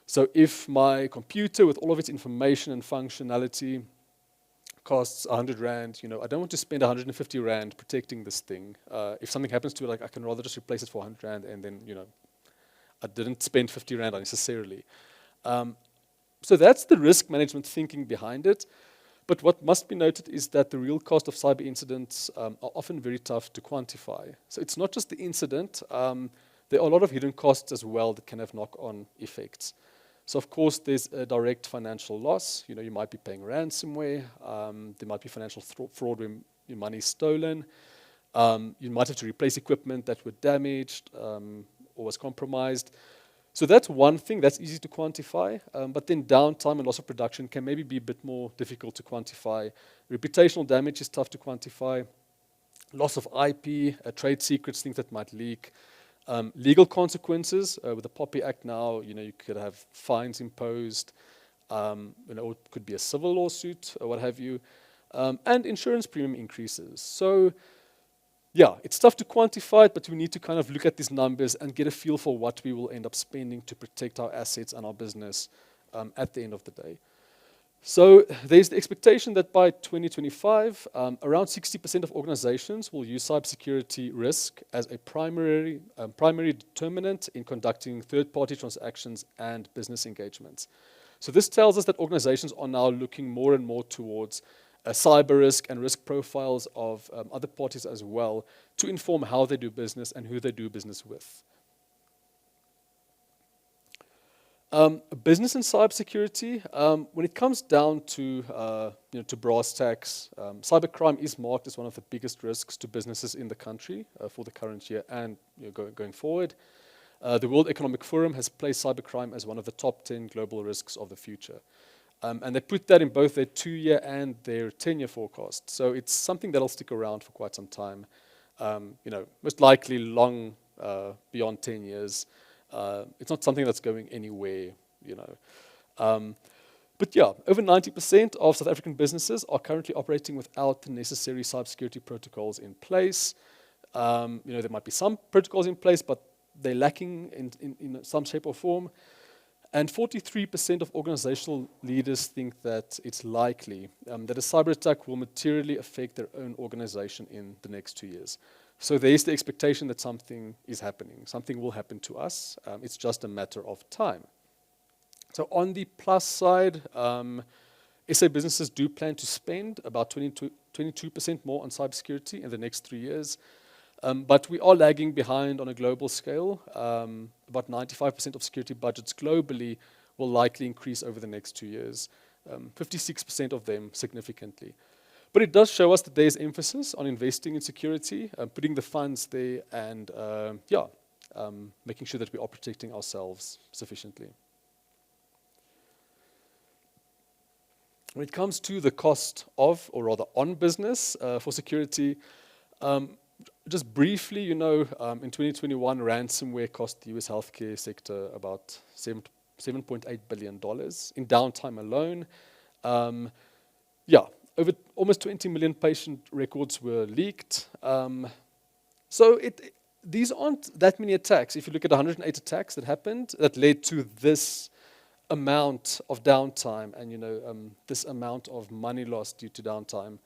So if my computer with all of its information and functionality costs 100 Rand, I don't want to spend 150 Rand protecting this thing. If something happens to it, I can rather just replace it for 100 Rand and then, I didn't spend 50 Rand unnecessarily. So that's the risk management thinking behind it. But what must be noted is that the real cost of cyber incidents are often very tough to quantify. So it's not just the incident. There are a lot of hidden costs as well that can have knock-on effects. So of course, there's a direct financial loss. You might be paying ransomware. There might be financial fraud when your money is stolen. You might have to replace equipment that were damaged or was compromised. So that's one thing that's easy to quantify. But then downtime and loss of production can maybe be a bit more difficult to quantify. Reputational damage is tough to quantify. Loss of IP, trade secrets, things that might leak. Legal consequences with the Poppy Act now, you could have fines imposed, or it could be a civil lawsuit or what have you, and insurance premium increases. So, yeah, it's tough to quantify it, but we need to kind of look at these numbers and get a feel for what we will end up spending to protect our assets and our business at the end of the day. So there's the expectation that by 2025, around 60% of organizations will use cybersecurity risk as a primary determinant in conducting third-party transactions and business engagements. So this tells us that organizations are now looking more and more towards cyber risk and risk profiles of other parties as well to inform how they do business and who they do business with. Business and cybersecurity, when it comes down to to brass tacks, cybercrime is marked as one of the biggest risks to businesses in the country for the current year and going forward. The World Economic Forum has placed cybercrime as one of the top 10 global risks of the future. And they put that in both their 2-year and their 10-year forecast. So it's something that'll stick around for quite some time. Most likely long beyond 10 years. It's not something that's going anywhere, But yeah, over 90% of South African businesses are currently operating without the necessary cybersecurity protocols in place. There might be some protocols in place, but they're lacking in some shape or form. And 43% of organizational leaders think that it's likely that a cyber attack will materially affect their own organization in the next 2 years. So there's the expectation that something is happening. Something will happen to us. It's just a matter of time. So on the plus side, SA businesses do plan to spend about 22% more on cybersecurity in the next 3 years. But we are lagging behind on a global scale. About 95% of security budgets globally will likely increase over the next 2 years. 56% of them significantly. But it does show us that there's emphasis on investing in security, putting the funds there, and making sure that we are protecting ourselves sufficiently. When it comes to the cost of, or rather on business for security, just briefly, in 2021, ransomware cost the US healthcare sector about $7.8 billion in downtime alone. Over almost 20 million patient records were leaked. These aren't that many attacks. If you look at 108 attacks that happened, that led to this amount of downtime and this amount of money lost due to downtime.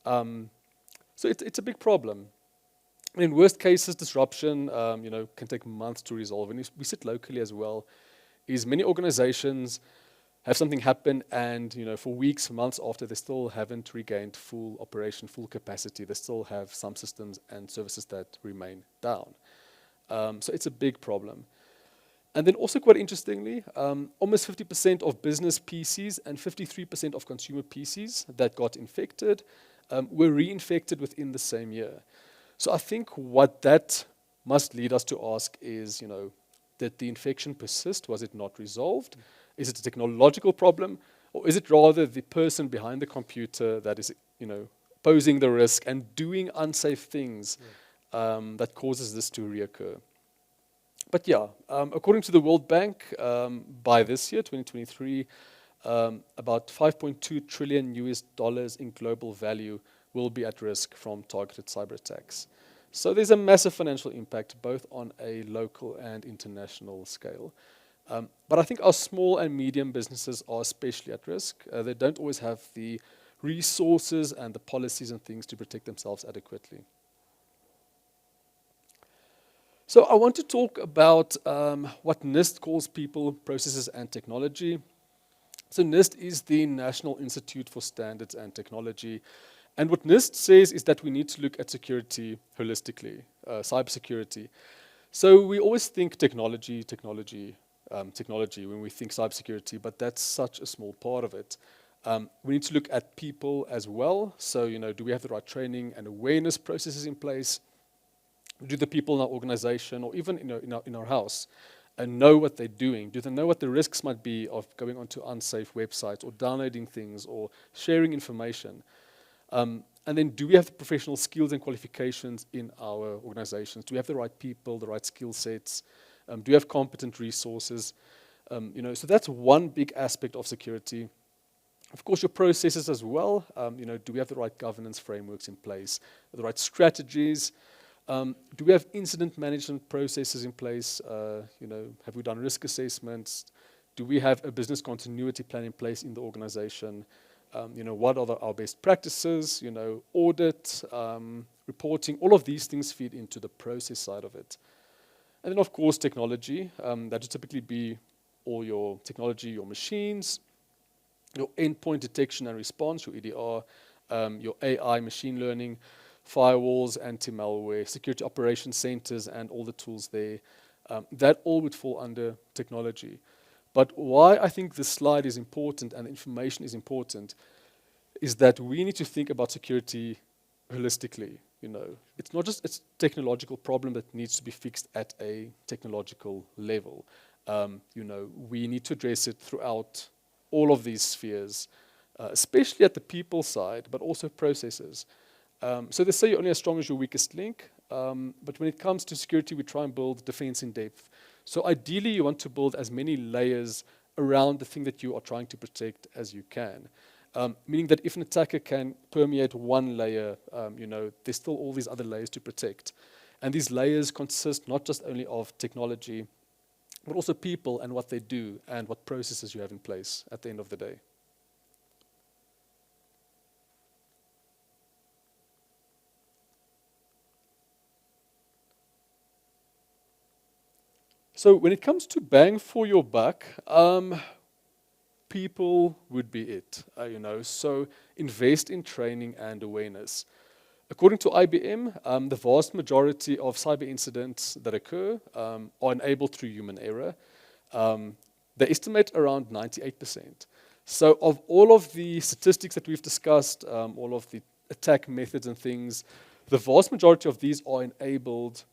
So it's a big problem. In worst cases, disruption can take months to resolve. And we sit locally as well. Is many organizations have something happen and for weeks, months after, they still haven't regained full operation, full capacity. They still have some systems and services that remain down. So it's a big problem. And then also quite interestingly, almost 50% of business PCs and 53% of consumer PCs that got infected were reinfected within the same year. So I think what that must lead us to ask is, did the infection persist? Was it not resolved? Is it a technological problem? Or is it rather the person behind the computer that is, posing the risk and doing unsafe things that causes this to reoccur? But according to the World Bank, by this year, 2023, about $5.2 trillion in global value will be at risk from targeted cyber attacks. So there's a massive financial impact, both on a local and international scale. But I think our small and medium businesses are especially at risk. They don't always have the resources and the policies and things to protect themselves adequately. So I want to talk about what NIST calls people, processes, and technology. So NIST is the National Institute for Standards and Technology. And what NIST says is that we need to look at security holistically, cybersecurity. So we always think technology when we think cybersecurity, but that's such a small part of it. We need to look at people as well. So, do we have the right training and awareness processes in place? Do the people in our organization or even in our house know what they're doing? Do they know what the risks might be of going onto unsafe websites or downloading things or sharing information? And then do we have the professional skills and qualifications in our organizations? Do we have the right people, the right skill sets? Do we have competent resources? So that's one big aspect of security. Of course, your processes as well. Do we have the right governance frameworks in place, the right strategies? Do we have incident management processes in place? Have we done risk assessments? Do we have a business continuity plan in place in the organization? What are our best practices? Audit, reporting, all of these things feed into the process side of it. And then, of course, technology. That would typically be all your technology, your machines, your endpoint detection and response, your EDR, your AI, machine learning, firewalls, anti-malware, security operations centers, and all the tools there. That all would fall under technology. But why I think this slide is important and information is important is that we need to think about security holistically. It's not just a technological problem that needs to be fixed at a technological level. We need to address it throughout all of these spheres, especially at the people side, but also processes. So they say you're only as strong as your weakest link, but when it comes to security, we try and build defense in depth. So ideally, you want to build as many layers around the thing that you are trying to protect as you can. Meaning that if an attacker can permeate one layer, there's still all these other layers to protect. And these layers consist not just only of technology, but also people and what they do and what processes you have in place at the end of the day. So when it comes to bang for your buck, people would be it, So invest in training and awareness. According to IBM, the vast majority of cyber incidents that occur are enabled through human error. They estimate around 98%. So of all of the statistics that we've discussed, all of the attack methods and things, the vast majority of these are enabled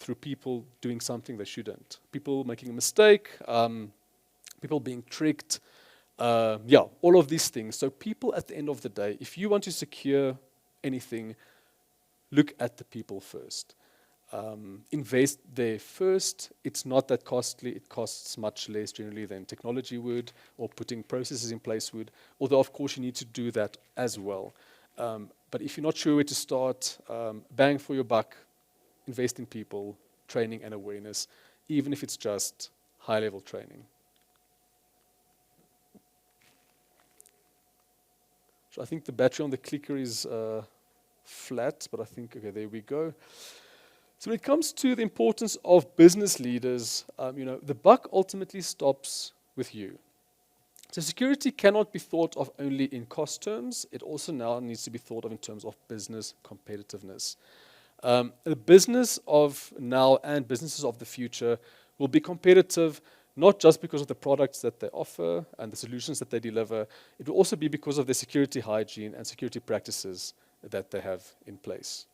through people doing something they shouldn't. People making a mistake, people being tricked, all of these things. So people at the end of the day, if you want to secure anything, look at the people first. Invest there first. It's not that costly. It costs much less generally than technology would or putting processes in place would, although of course you need to do that as well. But if you're not sure where to start, bang for your buck, invest in people, training and awareness, even if it's just high-level training. So I think the battery on the clicker is flat, but I think, okay, there we go. So when it comes to the importance of business leaders, the buck ultimately stops with you. So security cannot be thought of only in cost terms. It also now needs to be thought of in terms of business competitiveness. The business of now and businesses of the future will be competitive not just because of the products that they offer and the solutions that they deliver. It will also be because of their security hygiene and security practices that they have in place.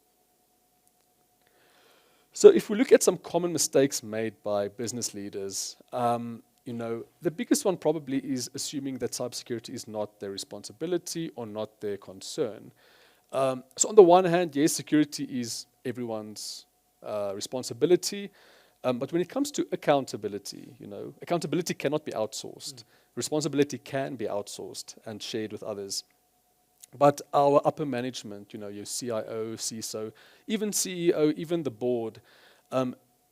So if we look at some common mistakes made by business leaders, the biggest one probably is assuming that cybersecurity is not their responsibility or not their concern. So on the one hand, yes, security is everyone's responsibility, but when it comes to accountability, accountability cannot be outsourced. Responsibility can be outsourced and shared with others. But our upper management, your CIO, CISO, even CEO, even the board,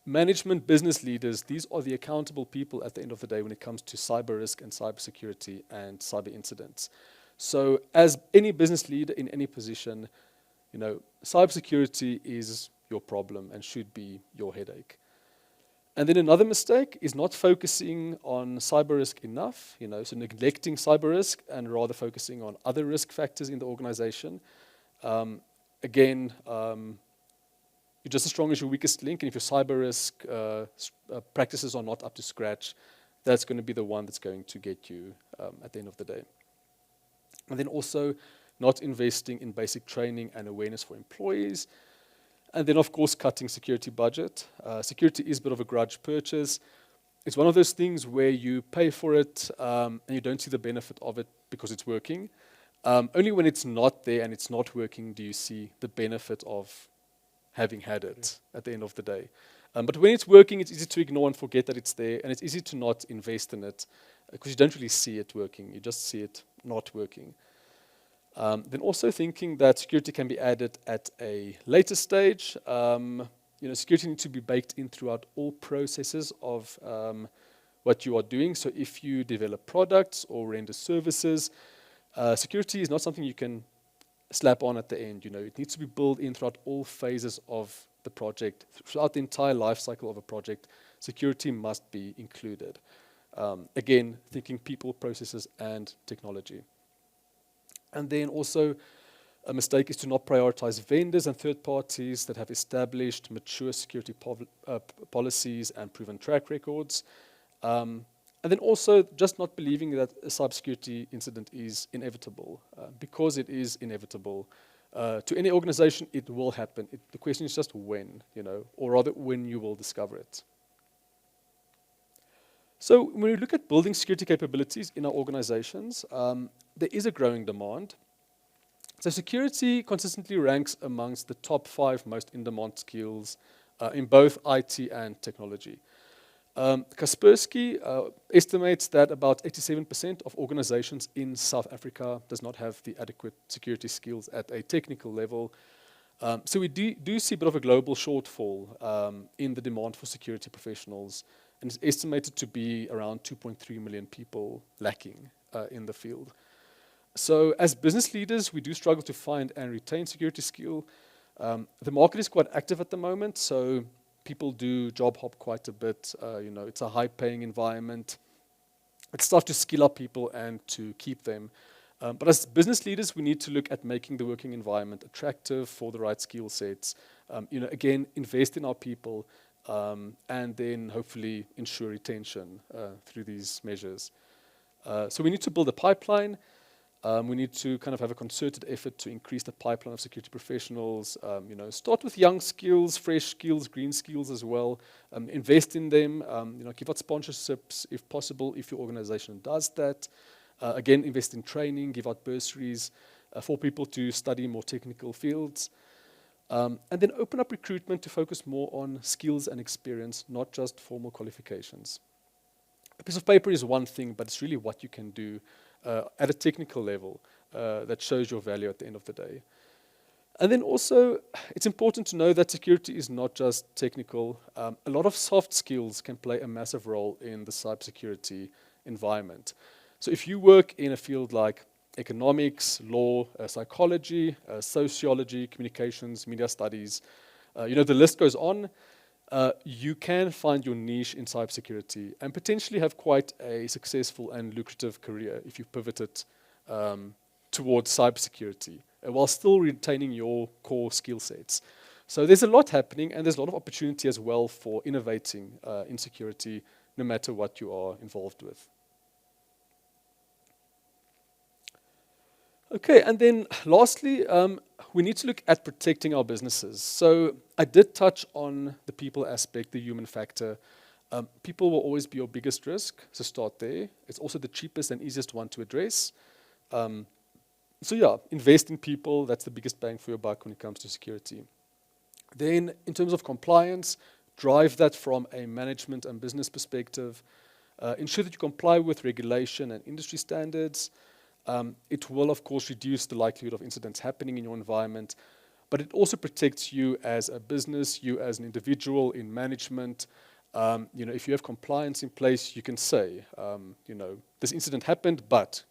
management, business leaders, these are the accountable people at the end of the day when it comes to cyber risk and cybersecurity and cyber incidents. So as any business leader in any position, cybersecurity is your problem and should be your headache. And then another mistake is not focusing on cyber risk enough, so neglecting cyber risk and rather focusing on other risk factors in the organization. Again, you're just as strong as your weakest link, and if your cyber risk practices are not up to scratch, that's going to be the one that's going to get you at the end of the day. And then also not investing in basic training and awareness for employees. And then, of course, cutting security budget. Security is a bit of a grudge purchase. It's one of those things where you pay for it and you don't see the benefit of it because it's working. Only when it's not there and it's not working do you see the benefit of having had it at the end of the day. But when it's working, it's easy to ignore and forget that it's there, and it's easy to not invest in it because you don't really see it working. You just see it not working. Then also thinking that security can be added at a later stage. Security needs to be baked in throughout all processes of what you are doing. So if you develop products or render services, security is not something you can slap on at the end. It needs to be built in throughout all phases of the project, throughout the entire life cycle of a project. Security must be included. Again, thinking people, processes, and technology. And then also, a mistake is to not prioritize vendors and third parties that have established mature security policies and proven track records. And then also just not believing that a cybersecurity incident is inevitable. Because it is inevitable, to any organization, it will happen. The question is just when, or rather when you will discover it. So when we look at building security capabilities in our organizations, there is a growing demand. So security consistently ranks amongst the top 5 most in-demand skills in both IT and technology. Kaspersky estimates that about 87% of organizations in South Africa does not have the adequate security skills at a technical level. So we do see a bit of a global shortfall in the demand for security professionals, and it's estimated to be around 2.3 million people lacking in the field. So as business leaders, we do struggle to find and retain security skill. The market is quite active at the moment, so people do job hop quite a bit. It's a high-paying environment. It's tough to skill up people and to keep them. But as business leaders, we need to look at making the working environment attractive for the right skill sets. Again, invest in our people, and then hopefully ensure retention through these measures. So we need to build a pipeline. We need to kind of have a concerted effort to increase the pipeline of security professionals. Start with young skills, fresh skills, green skills as well. Invest in them. Give out sponsorships if possible, if your organization does that. Again, invest in training, give out bursaries for people to study more technical fields. And then open up recruitment to focus more on skills and experience, not just formal qualifications. A piece of paper is one thing, but it's really what you can do at a technical level that shows your value at the end of the day. And then also, it's important to know that security is not just technical. A lot of soft skills can play a massive role in the cybersecurity environment. So if you work in a field like economics, law, psychology, sociology, communications, media studies, the list goes on. You can find your niche in cybersecurity and potentially have quite a successful and lucrative career if you pivot it towards cybersecurity while still retaining your core skill sets. So there's a lot happening, and there's a lot of opportunity as well for innovating in security, no matter what you are involved with. Okay, and then lastly, we need to look at protecting our businesses. So I did touch on the people aspect, the human factor. People will always be your biggest risk, so start there. It's also the cheapest and easiest one to address. Invest in people. That's the biggest bang for your buck when it comes to security. Then in terms of compliance, drive that from a management and business perspective. Ensure that you comply with regulation and industry standards. It will, of course, reduce the likelihood of incidents happening in your environment, but it also protects you as a business, you as an individual in management. If you have compliance in place, you can say, this incident happened, but,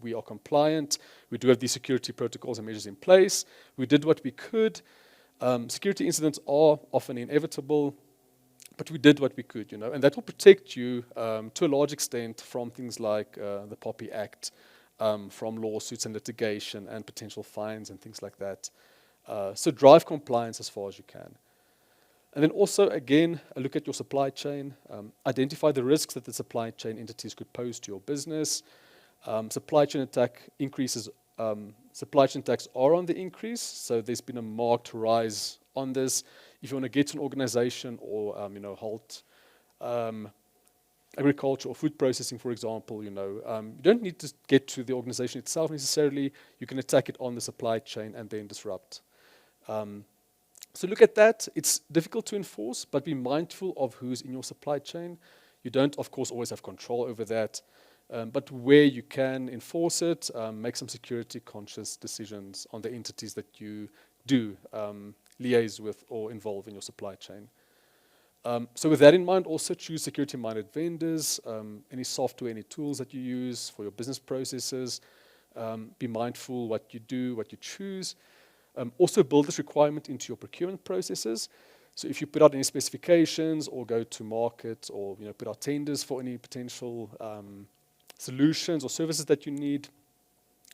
we are compliant. We do have these security protocols and measures in place. We did what we could. Security incidents are often inevitable, but we did what we could, and that will protect you to a large extent from things like the POPI Act, from lawsuits and litigation and potential fines and things like that. So drive compliance as far as you can. And then also, again, look at your supply chain. Identify the risks that the supply chain entities could pose to your business. Supply chain attacks are on the increase, so there's been a marked rise on this. If you want to get to an organization or halt agriculture or food processing, for example, you don't need to get to the organization itself necessarily. You can attack it on the supply chain and then disrupt. So look at that. It's difficult to enforce, but be mindful of who's in your supply chain. You don't, of course, always have control over that, but where you can enforce it, make some security-conscious decisions on the entities that you do liaise with or involve in your supply chain. So with that in mind, also choose security-minded vendors, any software, any tools that you use for your business processes. Be mindful what you do, what you choose. Also build this requirement into your procurement processes. So if you put out any specifications or go to market or put out tenders for any potential solutions or services that you need,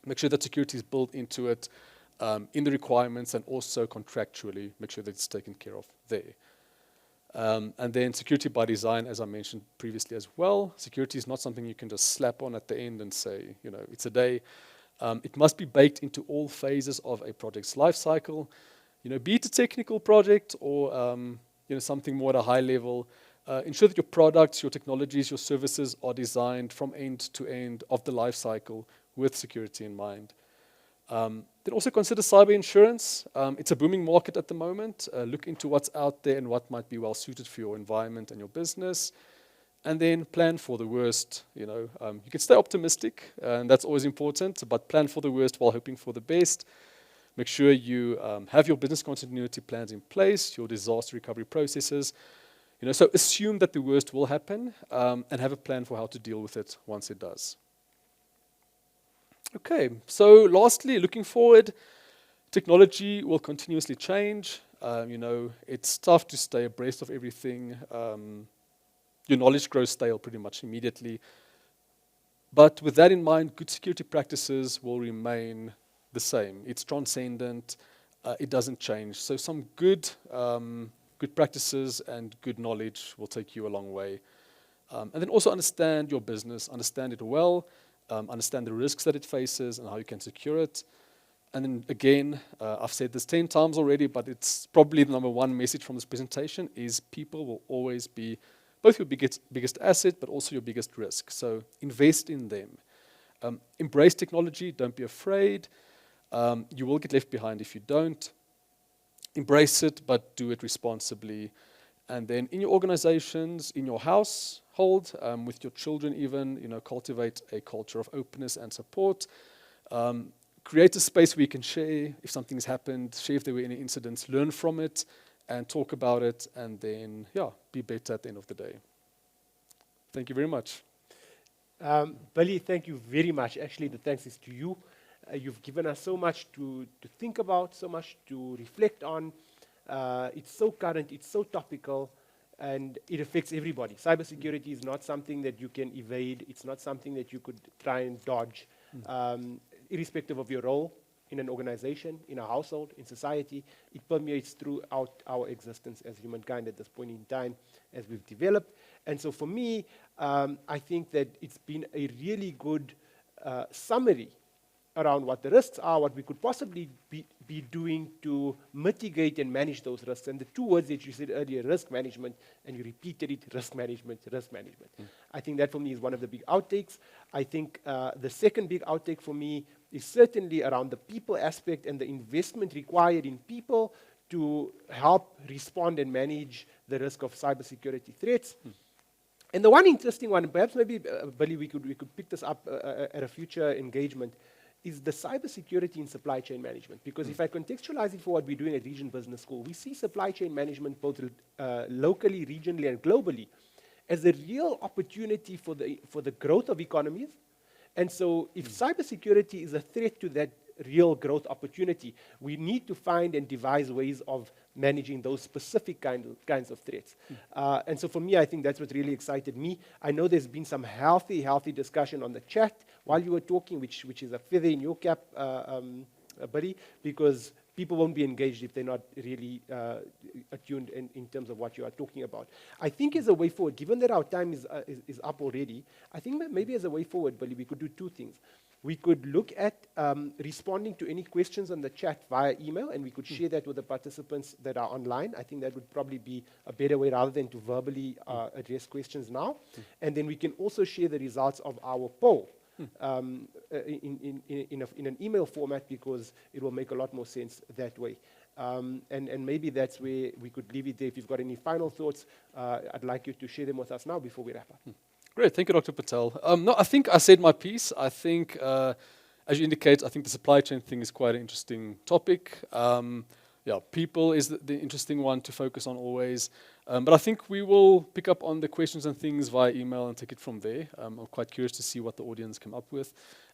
make sure that security is built into it in the requirements, and also contractually make sure that it's taken care of there. And then security by design, as I mentioned previously as well. Security is not something you can just slap on at the end and say, it's a day. It must be baked into all phases of a project's life cycle. Be it a technical project or something more at a high level. Ensure that your products, your technologies, your services are designed from end to end of the life cycle with security in mind. Then also consider cyber insurance. It's a booming market at the moment. Look into what's out there and what might be well suited for your environment and your business. And then plan for the worst. You can stay optimistic, and that's always important, but plan for the worst while hoping for the best. Make sure you have your business continuity plans in place, your disaster recovery processes. So assume that the worst will happen, and have a plan for how to deal with it once it does. Okay, so lastly, looking forward, technology will continuously change. It's tough to stay abreast of everything. Your knowledge grows stale pretty much immediately. But with that in mind, good security practices will remain the same. It's transcendent. It doesn't change. So some good practices and good knowledge will take you a long way. And then also understand your business, understand it well, understand the risks that it faces and how you can secure it. And then again, I've said this 10 times already, but it's probably the number one message from this presentation is people will always be both your biggest asset, but also your biggest risk. So invest in them. Embrace technology, don't be afraid. You will get left behind if you don't. Embrace it, but do it responsibly. And then in your organizations, in your household, with your children even, cultivate a culture of openness and support. Create a space where you can share if something has happened, share if there were any incidents, learn from it, and talk about it, and then, be better at the end of the day. Thank you very much. Billy, thank you very much. Actually, the thanks is to you. You've given us so much to think about, so much to reflect on. It's so current, it's so topical, and it affects everybody. Cybersecurity is not something that you can evade. It's not something that you could try and dodge. Irrespective of your role in an organization, in a household, in society, it permeates throughout our existence as humankind at this point in time as we've developed. And so for me, I think that it's been a really good summary around what the risks are, what we could possibly be doing to mitigate and manage those risks. And the two words that you said earlier, risk management, and you repeated it, risk management, risk management. I think that for me is one of the big outtakes. I think the second big outtake for me is certainly around the people aspect and the investment required in people to help respond and manage the risk of cybersecurity threats. And the one interesting one, perhaps maybe, Billy, we could pick this up at a future engagement, is the cybersecurity in supply chain management. Because if I contextualize it for what we're doing at Region Business School, we see supply chain management both locally, regionally, and globally as a real opportunity for the growth of economies. And so if cybersecurity is a threat to that real growth opportunity, we need to find and devise ways of managing those specific kinds of threats. And so for me, I think that's what really excited me. I know there's been some healthy discussion on the chat while you were talking, which is a feather in your cap, buddy, because people won't be engaged if they're not really attuned in terms of what you are talking about. I think as a way forward, given that our time is up already, I think that maybe as a way forward, buddy, we could do two things. We could look at responding to any questions on the chat via email, and we could share that with the participants that are online. I think that would probably be a better way rather than to verbally address questions now. And then we can also share the results of our poll in an email format, because it will make a lot more sense that way. And maybe that's where we could leave it there. If you've got any final thoughts, I'd like you to share them with us now before we wrap up. Great, thank you, Dr. Patel. No, I think I said my piece. I think, as you indicate, I think the supply chain thing is quite an interesting topic. Yeah, people is the interesting one to focus on always. But I think we will pick up on the questions and things via email and take it from there. I'm quite curious to see what the audience come up with.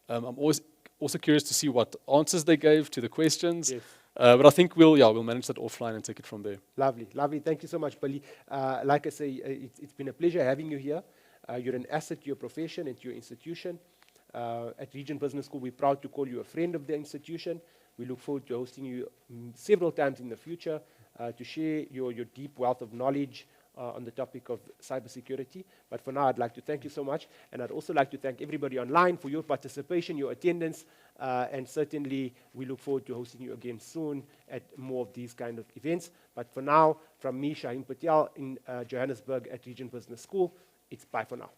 I'm always also curious to see what answers they gave to the questions. Yes. But I think we'll manage that offline and take it from there. Lovely, lovely. Thank you so much, Billy. Like I say, it's been a pleasure having you here. You're an asset to your profession and to your institution. At Regent Business School, we're proud to call you a friend of the institution. We look forward to hosting you several times in the future to share your deep wealth of knowledge on the topic of cybersecurity. But for now, I'd like to thank you so much. And I'd also like to thank everybody online for your participation, your attendance. And certainly, we look forward to hosting you again soon at more of these kind of events. But for now, from me, Shahiem Patel in Johannesburg at Regent Business School, it's bye for now.